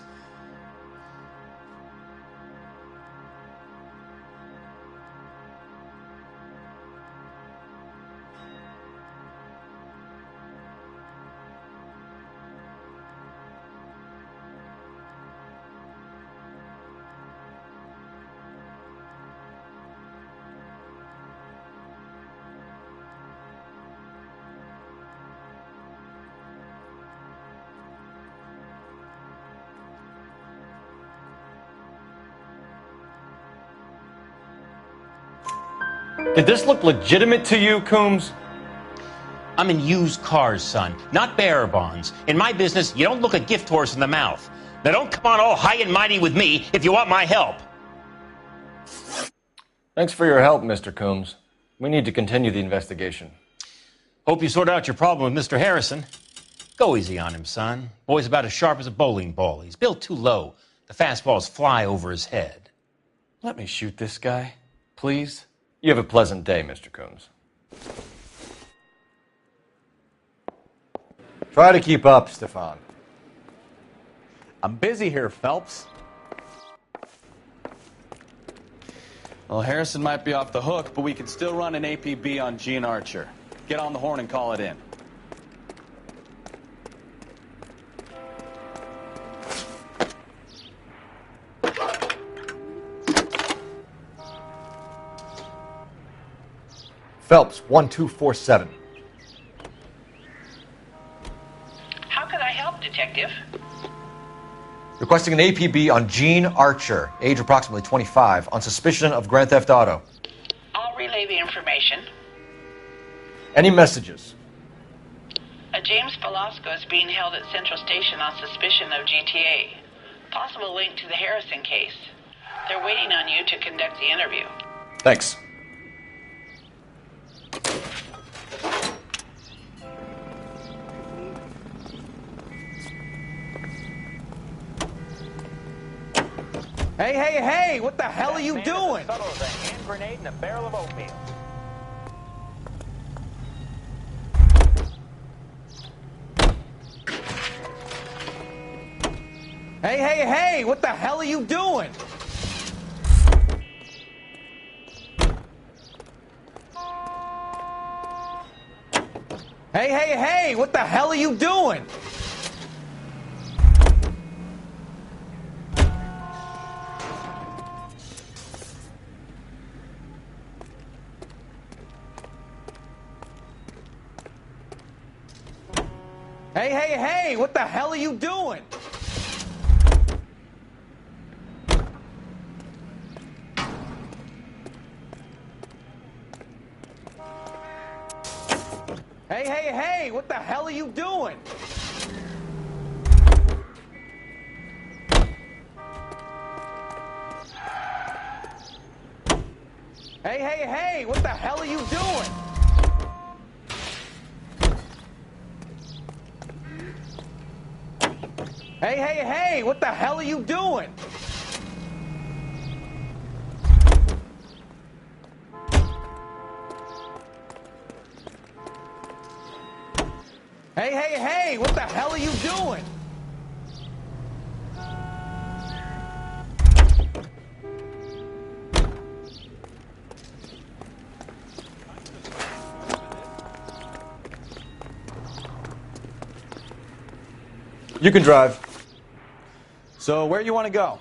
R: Did this look legitimate to you, Coombs?
T: I'm in used cars, son, not bearer bonds. In my business, you don't look a gift horse in the mouth. Now don't come on all high and mighty with me if you want my help.
R: Thanks for your help, Mr. Coombs. We need to continue the investigation.
T: Hope you sort out your problem with Mr. Harrison. Go easy on him, son. Boy's about as sharp as a bowling ball. He's built too low. The fastballs fly over his head.
R: Let me shoot this guy, please. You have a pleasant day, Mr. Coombs. Try to keep up, Stefan.
P: I'm busy here, Phelps. Well, Harrison might be off the hook, but we can still run an APB on Gene Archer. Get on the horn and call it in.
I: Phelps, 1247.
J: How can I help, Detective?
I: Requesting an APB on Gene Archer, age approximately 25, on suspicion of grand theft auto.
J: I'll relay the information.
I: Any messages?
J: A James Velasco is being held at Central Station on suspicion of GTA. Possible link to the Harrison case. They're waiting on you to conduct the interview.
I: Thanks.
P: Hey, hey, hey! What the hell are you doing?
U: A hand grenade and a barrel of oatmeal.
P: Hey, hey, hey! What the hell are you doing? Hey, hey, hey! What the hell are you doing? Hey, hey, hey! What the hell are you doing? Hey, hey, hey! What the hell are you doing? Hey, hey, hey! What the hell are you doing? Hey, hey, hey! What the hell are you doing? Hey, hey, hey! What the hell are you doing?
I: You can drive.
P: So, where you want to go?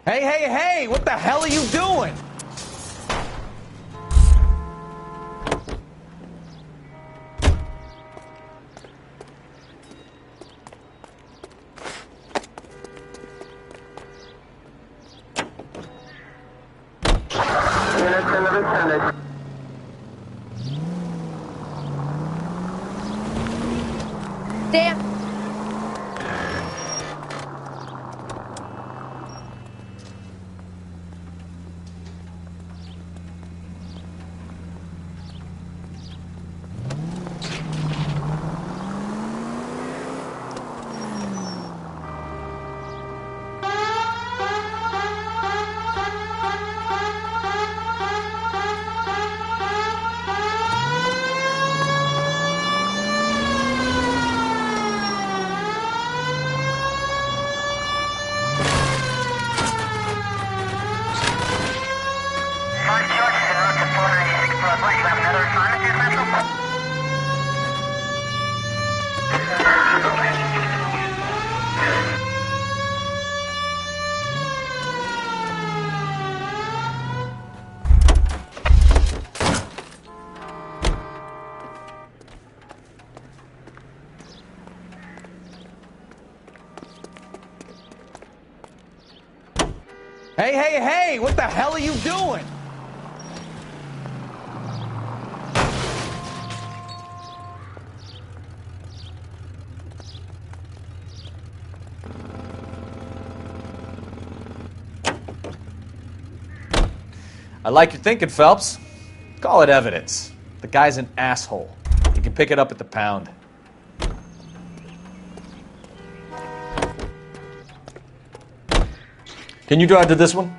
P: Hey, hey, hey! What the hell are you doing?
C: Damn.
P: Hey, hey, hey! What the hell are you doing?
E: I like your thinking, Phelps. Call it evidence. The guy's an asshole. You can pick it up at the pound.
I: Can you drive to this one?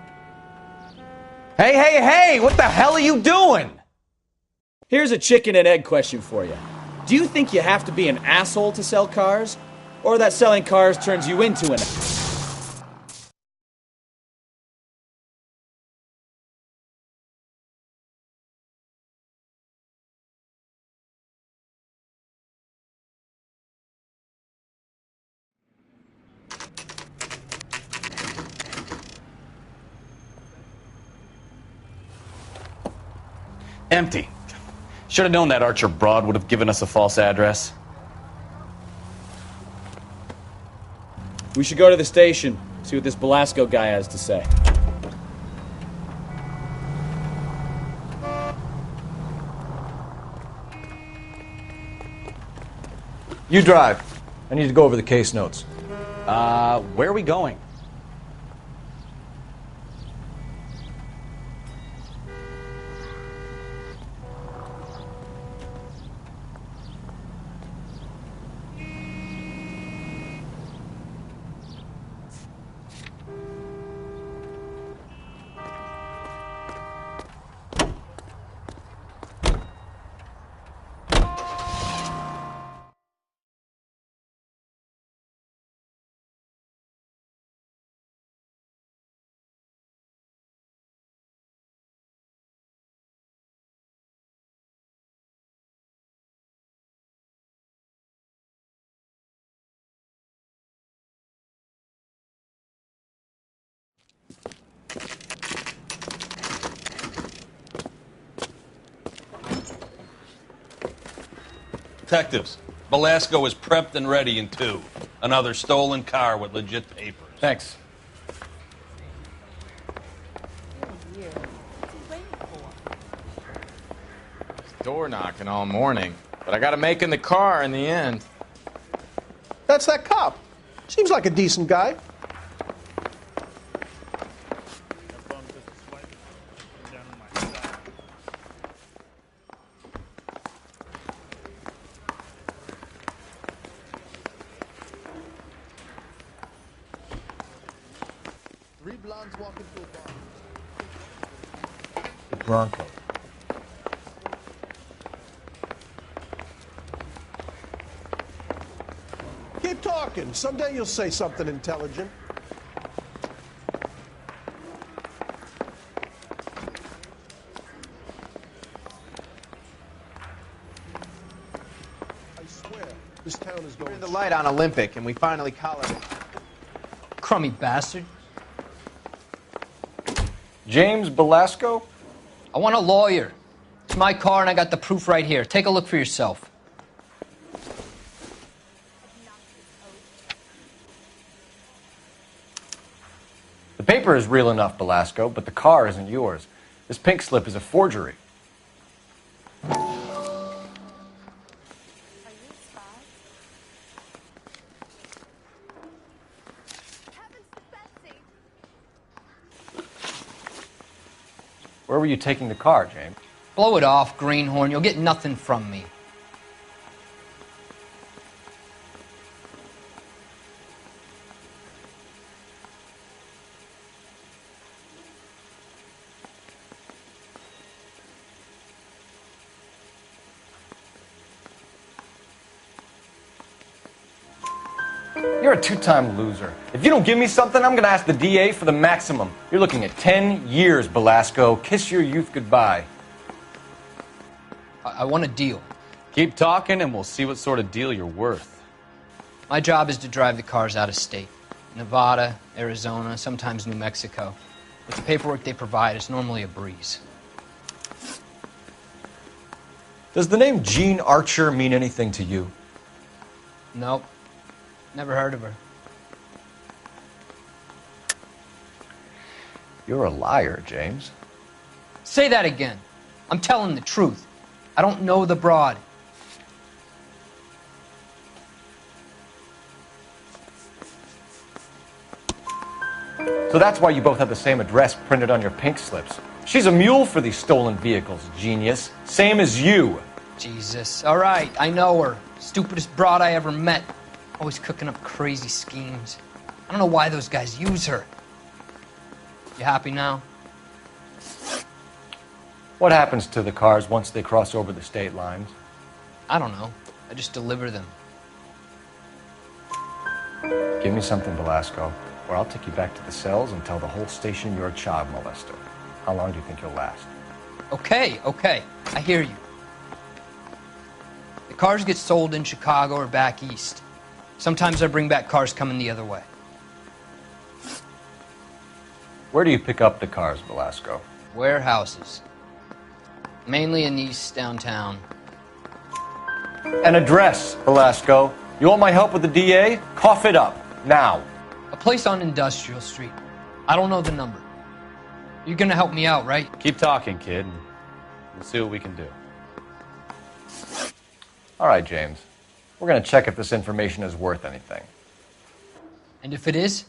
P: Hey, hey, hey! What the hell are you doing?
Q: Here's a chicken and egg question for you. Do you think you have to be an asshole to sell cars? Or that selling cars turns you into an
E: Empty. Should have known that Archer Broad would have given us a false address.
Q: We should go to the station, see what this Belasco guy has to say.
I: You drive. I need to go over the case notes.
E: Where are we going?
B: Detectives, Belasco is prepped and ready in 2. Another stolen car with legit papers.
D: Thanks.
O: Door knocking all morning, but I got to make in the car in the end.
V: That's that cop. Seems like a decent guy. Three blondes walk into a bar.
I: The Bronco.
V: Keep talking. Someday you'll say something intelligent. I swear, this town is going...
O: Turned the light on Olympic, and we finally collared it.
S: Crummy bastard.
D: James Belasco?
S: I want a lawyer. It's my car and I got the proof right here. Take a look for yourself.
D: The paper is real enough, Belasco, but the car isn't yours. This pink slip is a forgery. Where were you taking the car, James?
S: Blow it off, greenhorn. You'll get nothing from me.
D: You're a 2-time loser. If you don't give me something, I'm going to ask the DA for the maximum. You're looking at 10 years, Belasco. Kiss your youth goodbye.
S: I want a deal.
E: Keep talking and we'll see what sort of deal you're worth.
S: My job is to drive the cars out of state. Nevada, Arizona, sometimes New Mexico. With the paperwork they provide, it's normally a breeze.
D: Does the name Jean Archer mean anything to you?
S: Nope. Never heard of her.
D: You're a liar, James.
S: Say that again. I'm telling the truth. I don't know the broad.
D: So that's why you both have the same address printed on your pink slips. She's a mule for these stolen vehicles, genius. Same as you.
S: Jesus. All right, I know her. Stupidest broad I ever met. Always cooking up crazy schemes. I don't know why those guys use her. You happy now?
D: What happens to the cars once they cross over the state lines?
S: I don't know. I just deliver them.
D: Give me something, Belasco, or I'll take you back to the cells and tell the whole station you're a child molester. How long do you think you'll last?
S: Okay. I hear you. The cars get sold in Chicago or back east. Sometimes I bring back cars coming the other way.
D: Where do you pick up the cars, Belasco?
S: Warehouses. Mainly in East downtown.
D: An address, Belasco. You want my help with the DA? Cough it up, now.
S: A place on Industrial Street. I don't know the number. You're gonna help me out, right?
E: Keep talking, kid, and we'll see what we can do.
D: All right, James. We're going to check if this information is worth anything.
S: And if it is,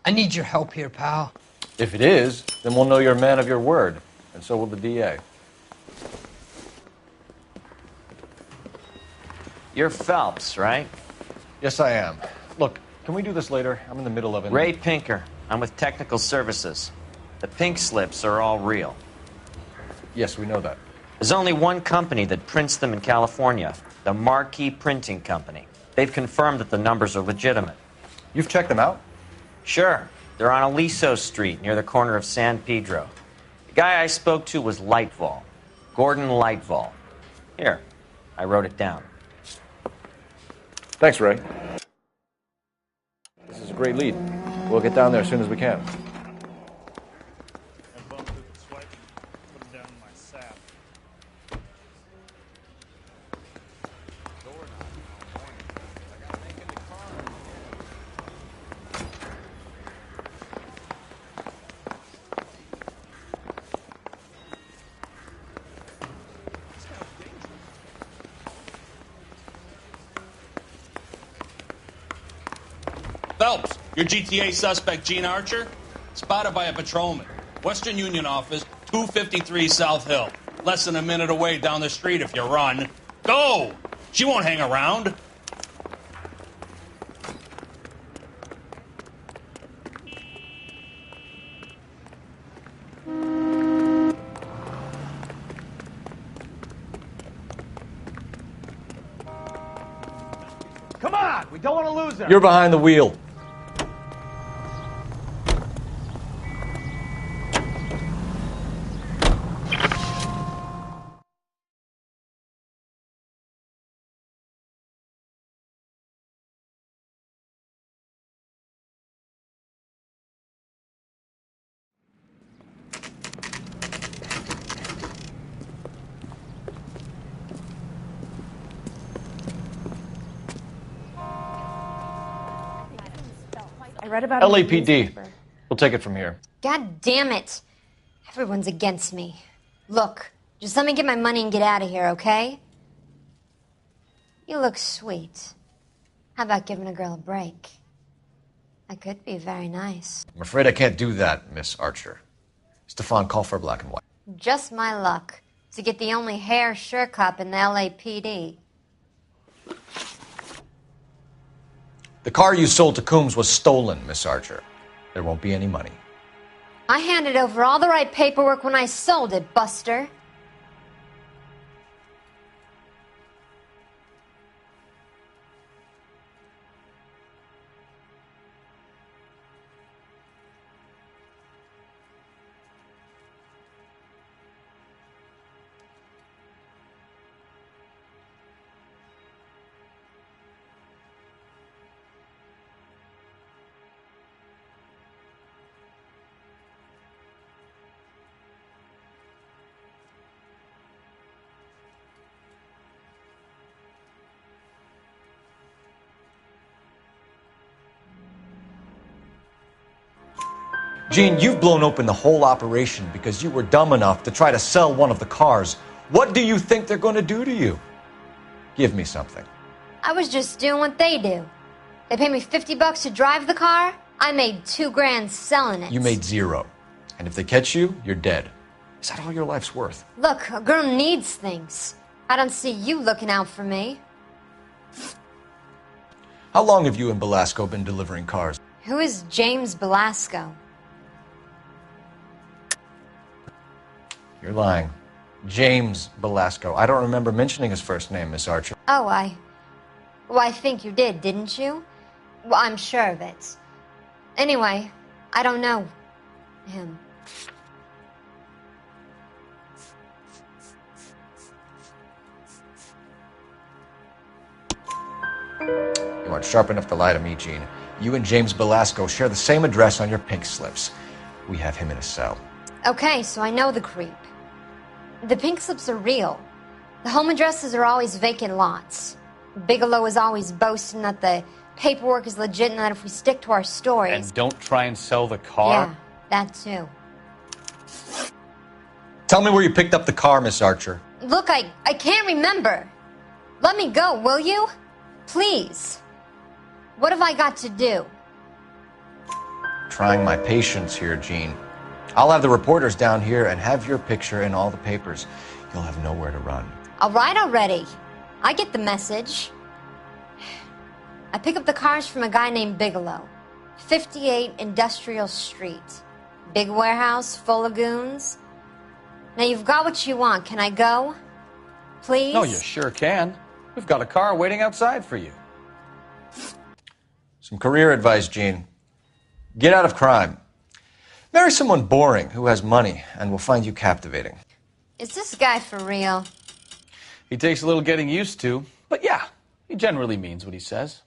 S: I need your help here, pal.
D: If it is, then we'll know you're a man of your word, and so will the DA.
I: You're Phelps, right?
D: Yes, I am. Look, can we do this later? I'm in the middle of it.
I: Ray Pinker. I'm with Technical Services. The pink slips are all real.
D: Yes, we know that.
I: There's only one company that prints them in California, the Marquee Printing Company. They've confirmed that the numbers are legitimate.
D: You've checked them out?
I: Sure. They're on Aliso Street, near the corner of San Pedro. The guy I spoke to was Lightval. Gordon Lightval. Here, I wrote it down.
A: Thanks, Ray. This is a great lead. We'll get down there as soon as we can.
B: Phelps, your GTA suspect, Gene Archer, spotted by a patrolman. Western Union office, 253 South Hill. Less than a minute away down the street if you run. Go! She won't hang around.
R: Come on! We don't want to lose her!
D: You're behind the wheel.
C: I read about it in the
D: LAPD.
C: newspaper.
D: We'll take it from here.
G: God damn it. Everyone's against me. Look, just let me get my money and get out of here, okay? You look sweet. How about giving a girl a break? I could be very nice.
I: I'm afraid I can't do that, Miss Archer. Stefan, call for black and white.
G: Just my luck to get the only hair sure cop in the LAPD.
I: The car you sold to Coombs was stolen, Miss Archer. There won't be any money.
G: I handed over all the right paperwork when I sold it, Buster.
I: Gene, you've blown open the whole operation because you were dumb enough to try to sell one of the cars. What do you think they're going to do to you? Give me something.
G: I was just doing what they do. They paid me $50 to drive the car. I made $2 grand selling it.
I: You made zero. And if they catch you, you're dead. Is that all your life's worth?
G: Look, a girl needs things. I don't see you looking out for me.
I: How long have you and Belasco been delivering cars?
G: Who is James Belasco?
I: You're lying. James Belasco. I don't remember mentioning his first name, Miss Archer.
G: Oh, I think you did, didn't you? Well, I'm sure of it. Anyway, I don't know him.
I: You aren't sharp enough to lie to me, Gene. You and James Belasco share the same address on your pink slips. We have him in a cell.
G: Okay, so I know the creep. The pink slips are real. The home addresses are always vacant lots. Bigelow is always boasting that the paperwork is legit and that if we stick to our stories...
E: And don't try and sell the car?
G: Yeah, that too.
D: Tell me where you picked up the car, Miss Archer.
G: Look, I can't remember. Let me go, will you? Please. What have I got to do?
D: Trying my patience here, Jean. I'll have the reporters down here and have your picture in all the papers. You'll have nowhere to run.
G: All right already. I get the message. I pick up the cars from a guy named Bigelow. 58 Industrial Street. Big warehouse full of goons. Now you've got what you want. Can I go? Please?
E: No, you sure can. We've got a car waiting outside for you.
D: Some career advice, Jean. Get out of crime. Marry someone boring who has money and will find you captivating.
G: Is this guy for real?
E: He takes a little getting used to, but yeah, he generally means what he says.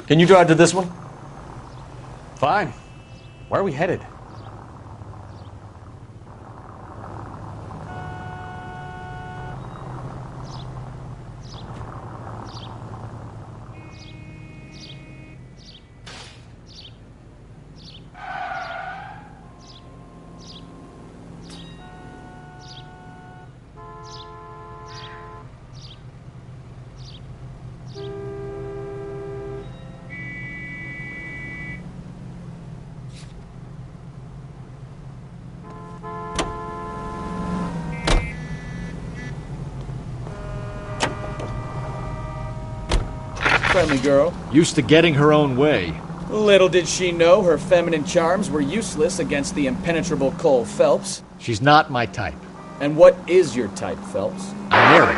D: Can you drive to this one?
E: Fine. Where are we headed?
Q: Friendly girl.
R: Used to getting her own way.
Q: Little did she know her feminine charms were useless against the impenetrable Cole Phelps.
R: She's not my type.
Q: And what is your type, Phelps?
R: Norie.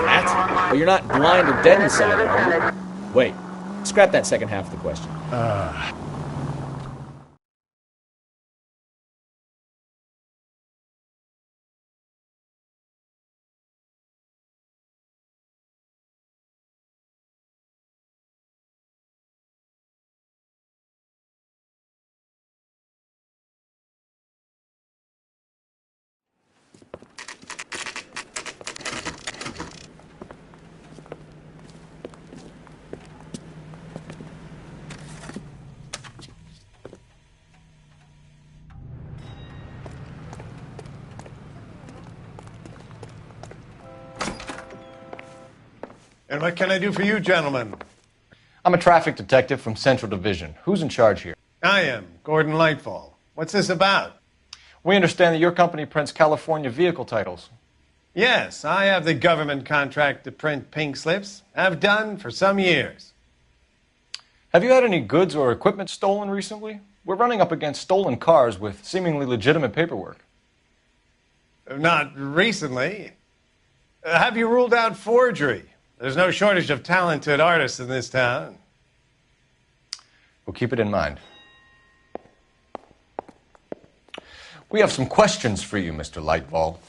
Q: That? But you're not blind or dead inside, are you? Wait, scrap that second half of the question.
F: And what can I do for you, gentlemen?
D: I'm a traffic detective from Central Division. Who's in charge here?
F: I am, Gordon Lightfall. What's this about?
D: We understand that your company prints California vehicle titles.
F: Yes, I have the government contract to print pink slips. I've done for some years.
D: Have you had any goods or equipment stolen recently? We're running up against stolen cars with seemingly legitimate paperwork.
F: Not recently. Have you ruled out forgery? There's no shortage of talented artists in this town.
D: We'll keep it in mind. We have some questions for you, Mr. Lightfall.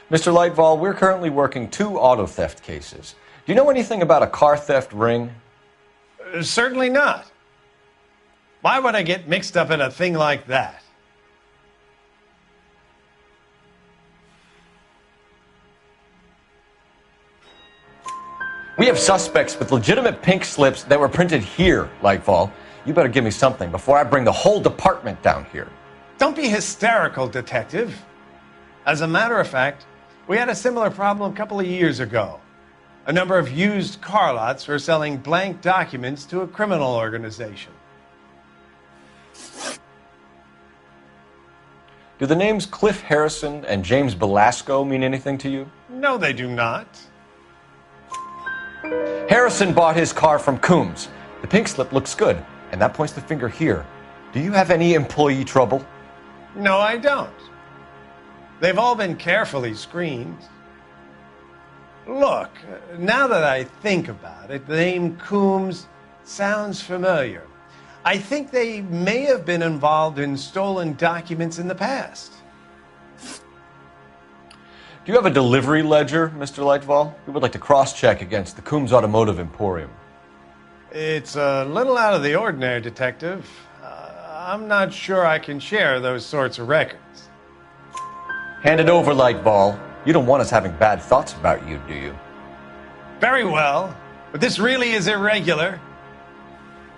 D: Mr. Lightfall, we're currently working 2 auto theft cases. Do you know anything about a car theft ring?
F: Certainly not. Why would I get mixed up in a thing like that?
D: We have suspects with legitimate pink slips that were printed here, Lightfall. You better give me something before I bring the whole department down here.
F: Don't be hysterical, Detective. As a matter of fact, we had a similar problem a couple of years ago. A number of used car lots were selling blank documents to a criminal organization.
D: Do the names Cliff Harrison and James Belasco mean anything to you?
F: No, they do not.
D: Harrison bought his car from Coombs. The pink slip looks good.
A: And that points the finger here. Do you have any employee trouble?
F: No, I don't. They've all been carefully screened. Look, now that I think about it, the name Coombs sounds familiar. I think they may have been involved in stolen documents in the past.
A: Do you have a delivery ledger, Mr. Lightval? We would like to cross-check against the Coombs Automotive Emporium.
F: It's a little out of the ordinary, Detective. I'm not sure I can share those sorts of records.
A: Hand it over, Lightval. You don't want us having bad thoughts about you, do you?
F: Very well, but this really is irregular.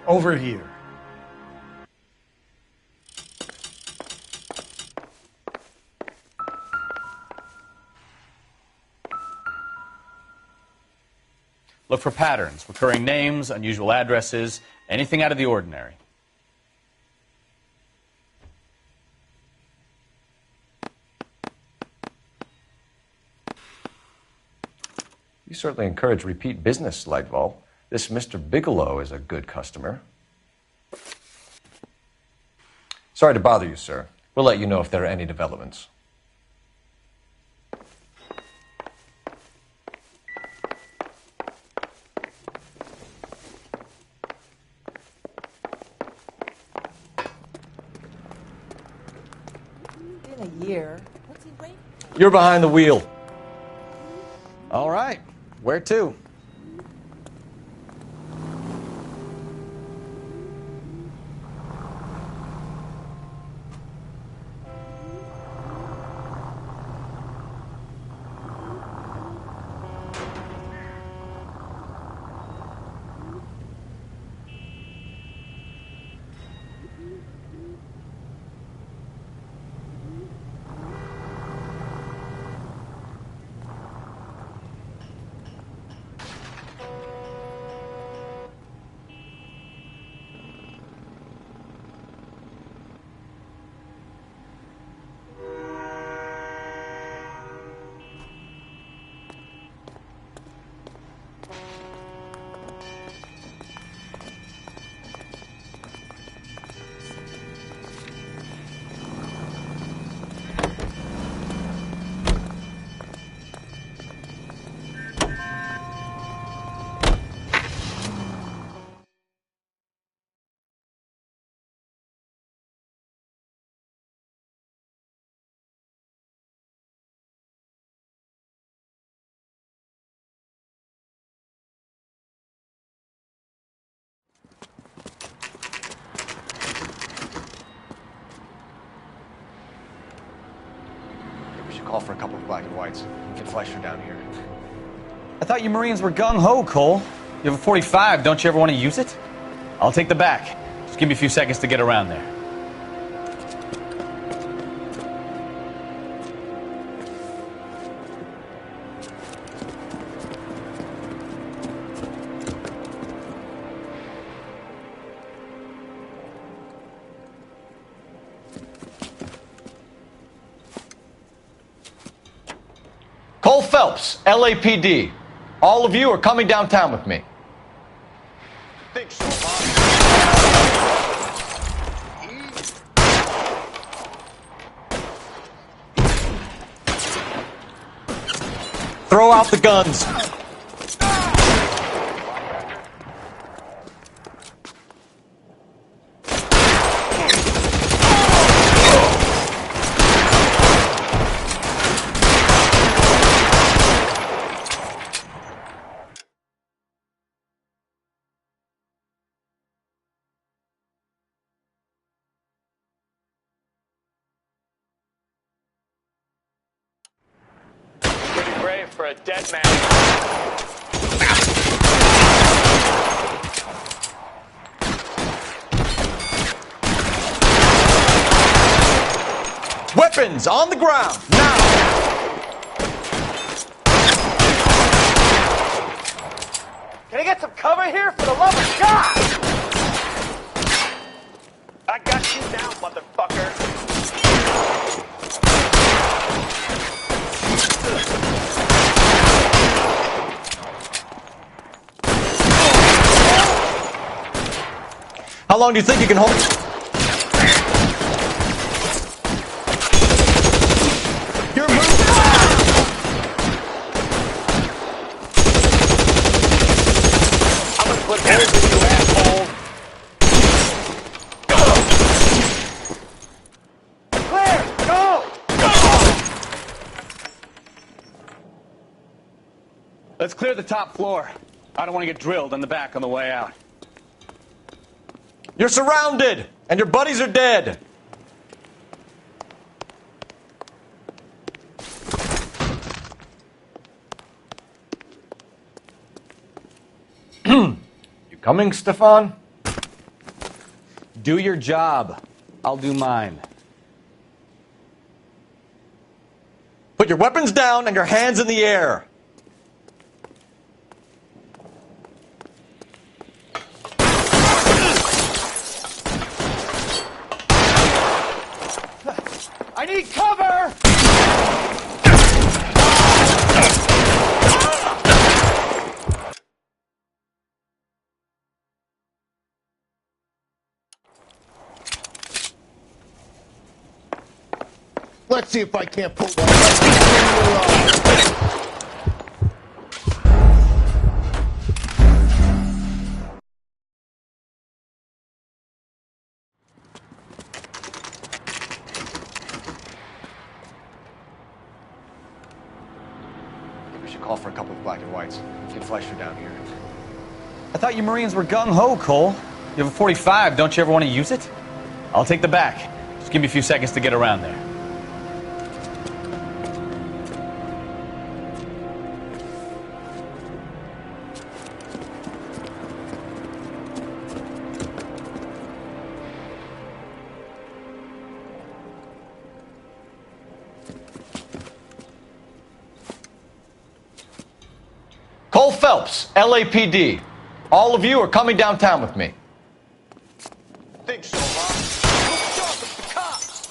F: Over here.
E: Look for patterns, recurring names, unusual addresses, anything out of the ordinary.
A: You certainly encourage repeat business, Lightval. This Mr. Bigelow is a good customer. Sorry to bother you, sir. We'll let you know if there are any developments.
H: In a year. What's he waiting?
A: You're behind the wheel.
P: All right. Where to?
A: Call for a couple of black and whites. Get Fleischer down here.
E: I thought you Marines were gung-ho, Cole. You have a 45. Don't you ever want to use it? I'll take the back. Just give me a few seconds to get around there.
A: Cole Phelps, LAPD. All of you are coming downtown with me. Throw out the guns.
U: Pretty brave for a dead man.
A: Weapons on the ground, now!
U: Can I get some cover here for the love of God? I got you now, motherfucker.
A: How long do you think you can hold? You're moving. I'm gonna put holes in you, asshole.
U: Clear! Go!
P: Let's clear the top floor. I don't want to get drilled in the back on the way out.
A: You're surrounded, and your buddies are dead. You coming, Stefan?
P: Do your job. I'll do mine.
A: Put your weapons down and your hands in the air.
U: I need cover!
V: Let's see if I can't put one right in your eye.
A: We should call for a couple of black and whites. Get Fleischer down here.
E: I thought you Marines were gung-ho, Cole. You have a 45. Don't you ever want to use it? I'll take the back. Just give me a few seconds to get around there.
A: Cole Phelps, LAPD. All of you are coming downtown with me.
U: Think so, huh? Look sharp, it's the cops!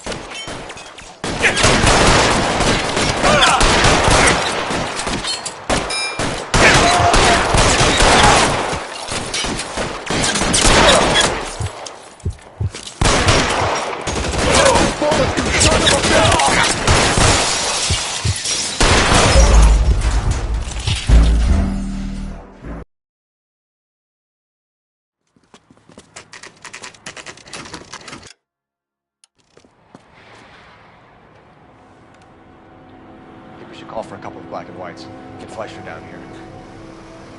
A: We should call for a couple of black and whites. Get Fleischer down here.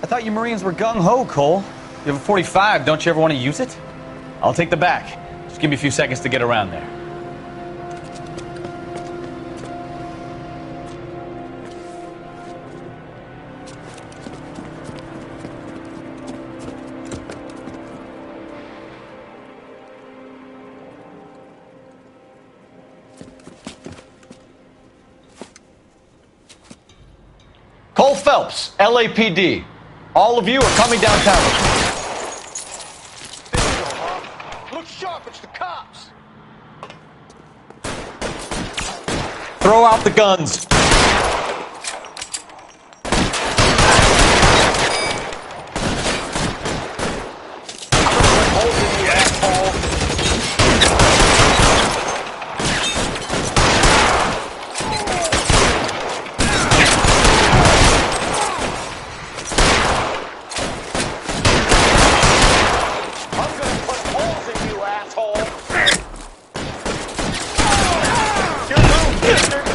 E: I thought you Marines were gung-ho, Cole. You have a 45. Don't you ever want to use it? I'll take the back. Just give me a few seconds to get around there.
A: Cole Phelps, LAPD. All of you are coming downtown with me.
U: Look sharp, it's the cops!
A: Throw out the guns.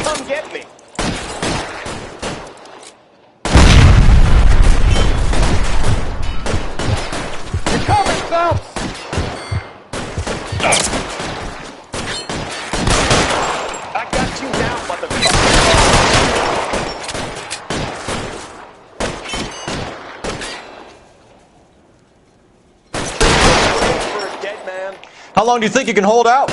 U: Come get me! You're coming, Phelps! I got you now, motherfucker! For a dead man.
A: How long do you think you can hold out?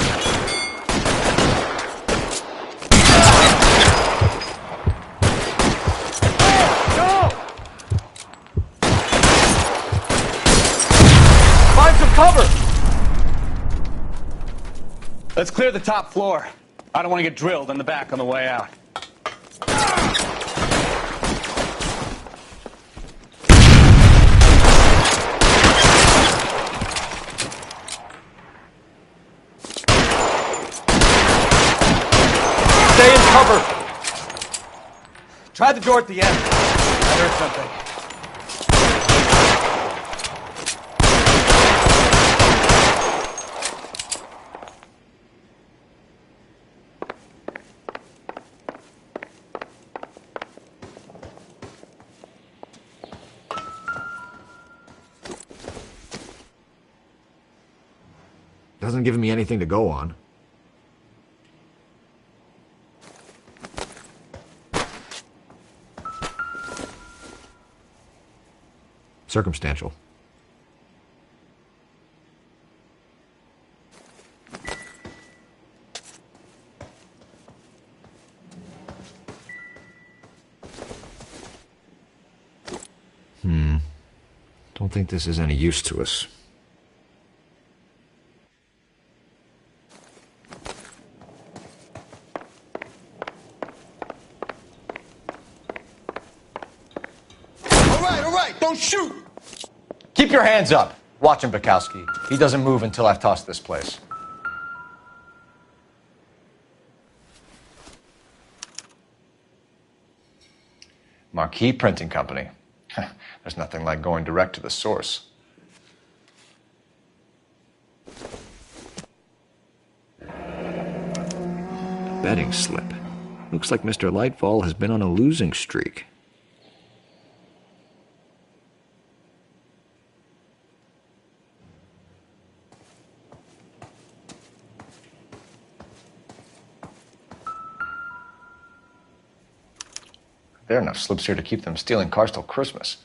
A: Cover!
P: Let's clear the top floor. I don't want to get drilled in the back on the way out.
Q: Cover! Try the door at the end. I heard something.
K: Doesn't give me anything to go on. Circumstantial. Don't think this is any use to us.
U: All right, don't shoot!
A: Keep your hands up. Watch him, Bukowski. He doesn't move until I've tossed this place. Marquee Printing Company. There's nothing like going direct to the source.
K: Betting slip. Looks like Mr. Lightfall has been on a losing streak.
A: There are enough slips here to keep them stealing cars till Christmas.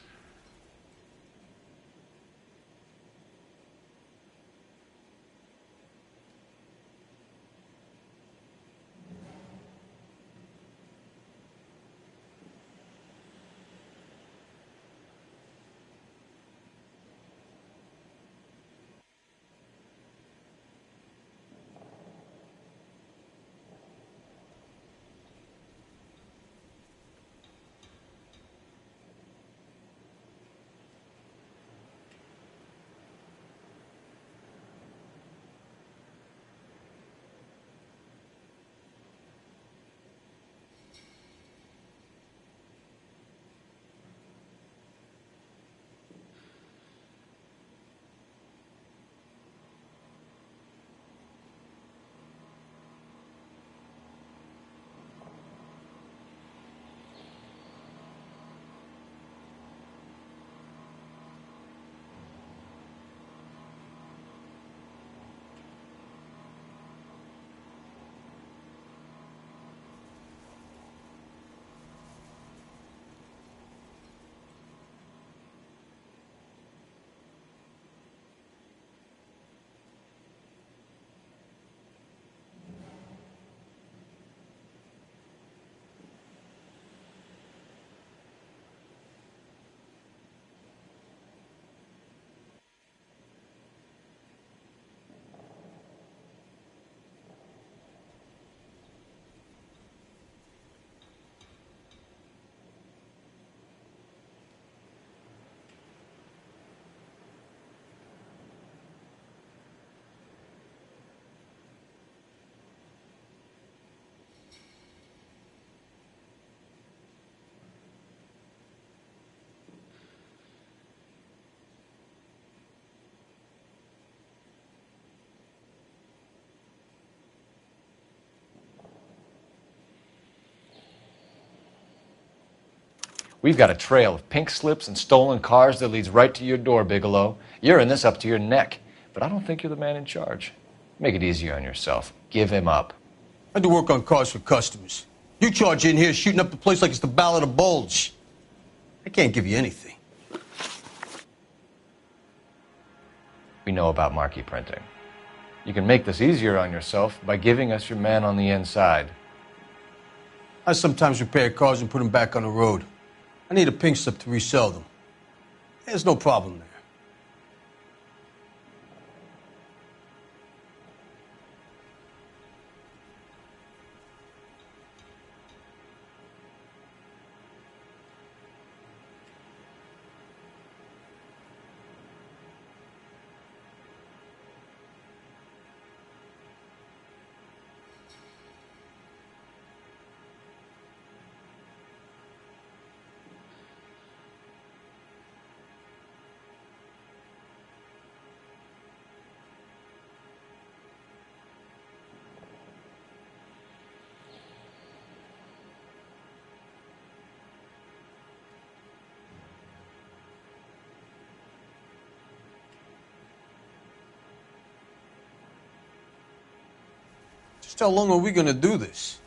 A: We've got a trail of pink slips and stolen cars that leads right to your door, Bigelow. You're in this up to your neck, but I don't think you're the man in charge. Make it easier on yourself. Give him up.
N: I do work on cars for customers. You charge in here shooting up the place like it's the Ballad of Bulge. I can't give you anything.
A: We know about marquee printing. You can make this easier on yourself by giving us your man on the inside.
N: I sometimes repair cars and put them back on the road. I need a pink slip to resell them. There's no problem there. Just how long are we gonna do this?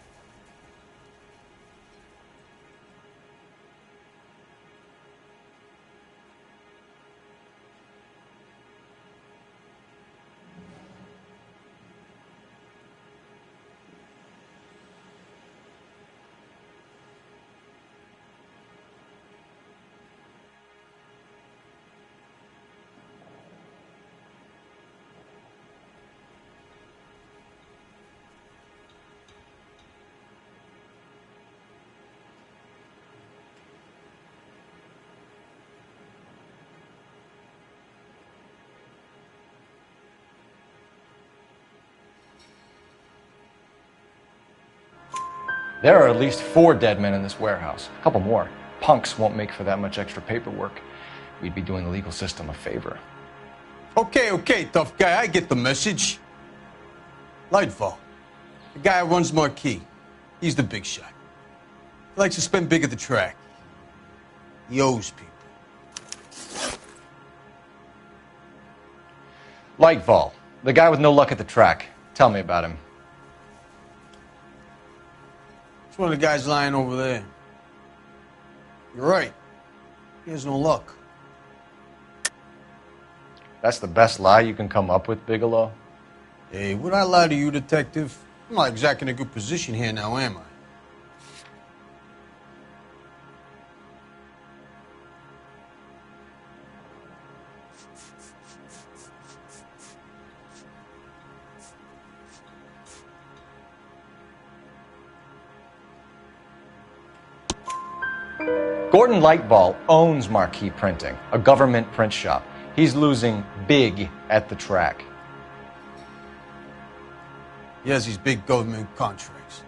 A: There are at least 4 dead men in this warehouse. A couple more. Punks won't make for that much extra paperwork. We'd be doing the legal system a favor.
N: Okay, tough guy, I get the message. Lightfall, the guy who runs Marquee. He's the big shot. He likes to spend big at the track. He owes people.
A: Lightfall, the guy with no luck at the track. Tell me about him.
N: It's one of the guys lying over there. You're right. He has no luck.
A: That's the best lie you can come up with, Bigelow?
N: Hey, would I lie to you, detective? I'm not exactly in a good position here now, am I?
A: Gordon Lightball owns Marquee Printing, a government print shop. He's losing big at the track.
N: He has these big government contracts.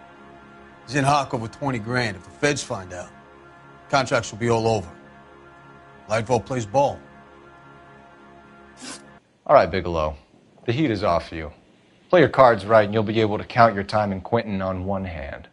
N: He's in hock over 20 grand. If the feds find out, contracts will be all over. Lightfall plays ball.
A: All right, Bigelow. The heat is off you. Play your cards right and you'll be able to count your time in Quentin on one hand.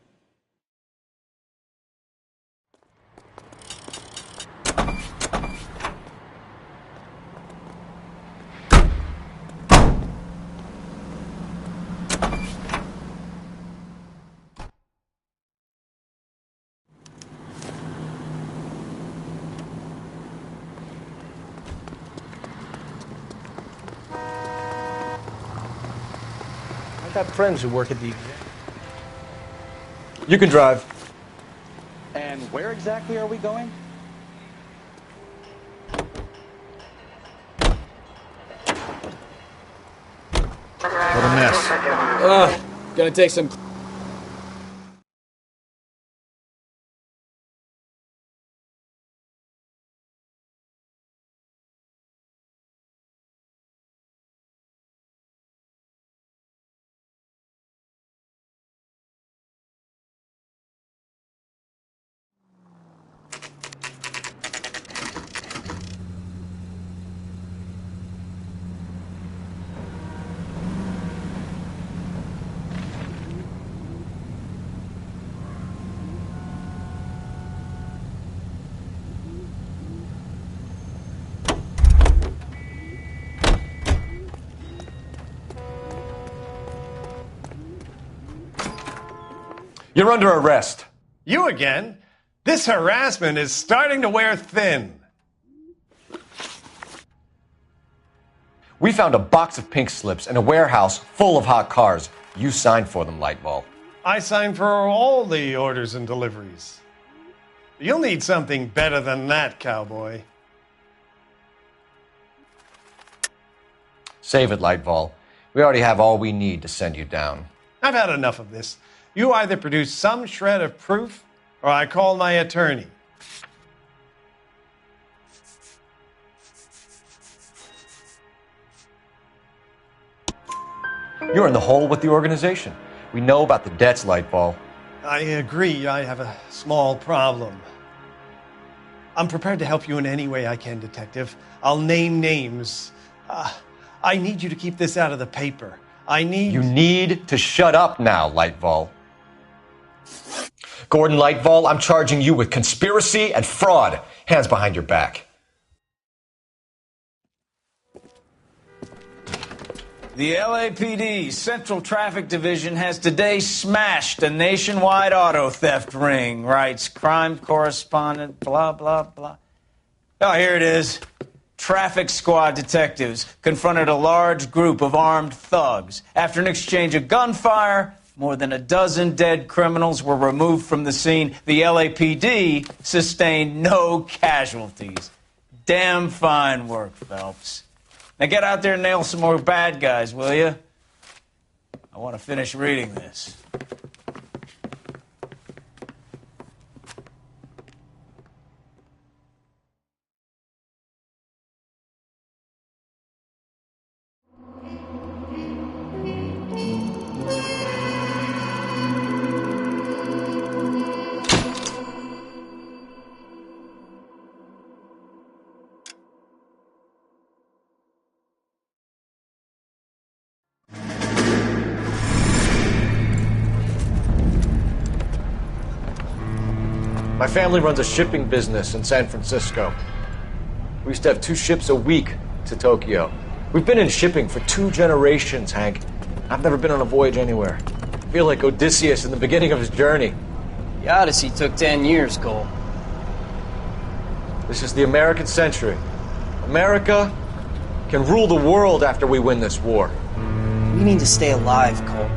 F: I got friends who work at the...
A: You can drive.
P: And where exactly are we going?
R: What a mess.
Q: Gonna take some...
A: You're under arrest.
F: You again? This harassment is starting to wear thin.
A: We found a box of pink slips in a warehouse full of hot cars. You signed for them, Lightball.
F: I signed for all the orders and deliveries. You'll need something better than that, cowboy.
A: Save it, Lightball. We already have all we need to send you down.
F: I've had enough of this. You either produce some shred of proof, or I call my attorney.
A: You're in the hole with the organization. We know about the debts, Lightball.
F: I agree, I have a small problem. I'm prepared to help you in any way I can, Detective. I'll name names. I need you to keep this out of the paper.
A: You need to shut up now, Lightball. Gordon Lightball, I'm charging you with conspiracy and fraud. Hands behind your back.
L: The LAPD Central Traffic Division has today smashed a nationwide auto theft ring, writes crime correspondent, blah, blah, blah. Oh, here it is. Traffic squad detectives confronted a large group of armed thugs. After an exchange of gunfire, more than a dozen dead criminals were removed from the scene. The LAPD sustained no casualties. Damn fine work, Phelps. Now get out there and nail some more bad guys, will you? I want to finish reading this.
A: My family runs a shipping business in San Francisco. We used to have 2 ships a week to Tokyo. We've been in shipping for 2 generations, Hank. I've never been on a voyage anywhere. I feel like Odysseus in the beginning of his journey.
M: The Odyssey took 10 years, Cole.
A: This is the American century. America can rule the world after we win this war.
M: We need to stay alive, Cole.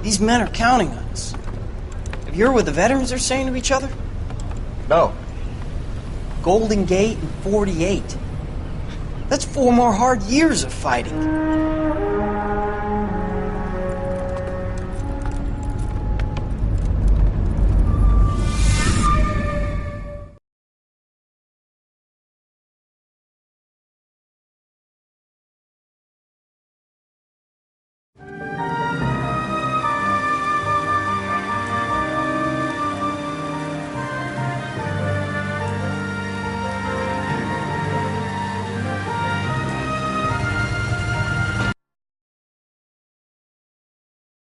M: These men are counting on us. Have you heard what the veterans are saying to each other?
A: No.
M: Golden Gate and 48. That's 4 more hard years of fighting.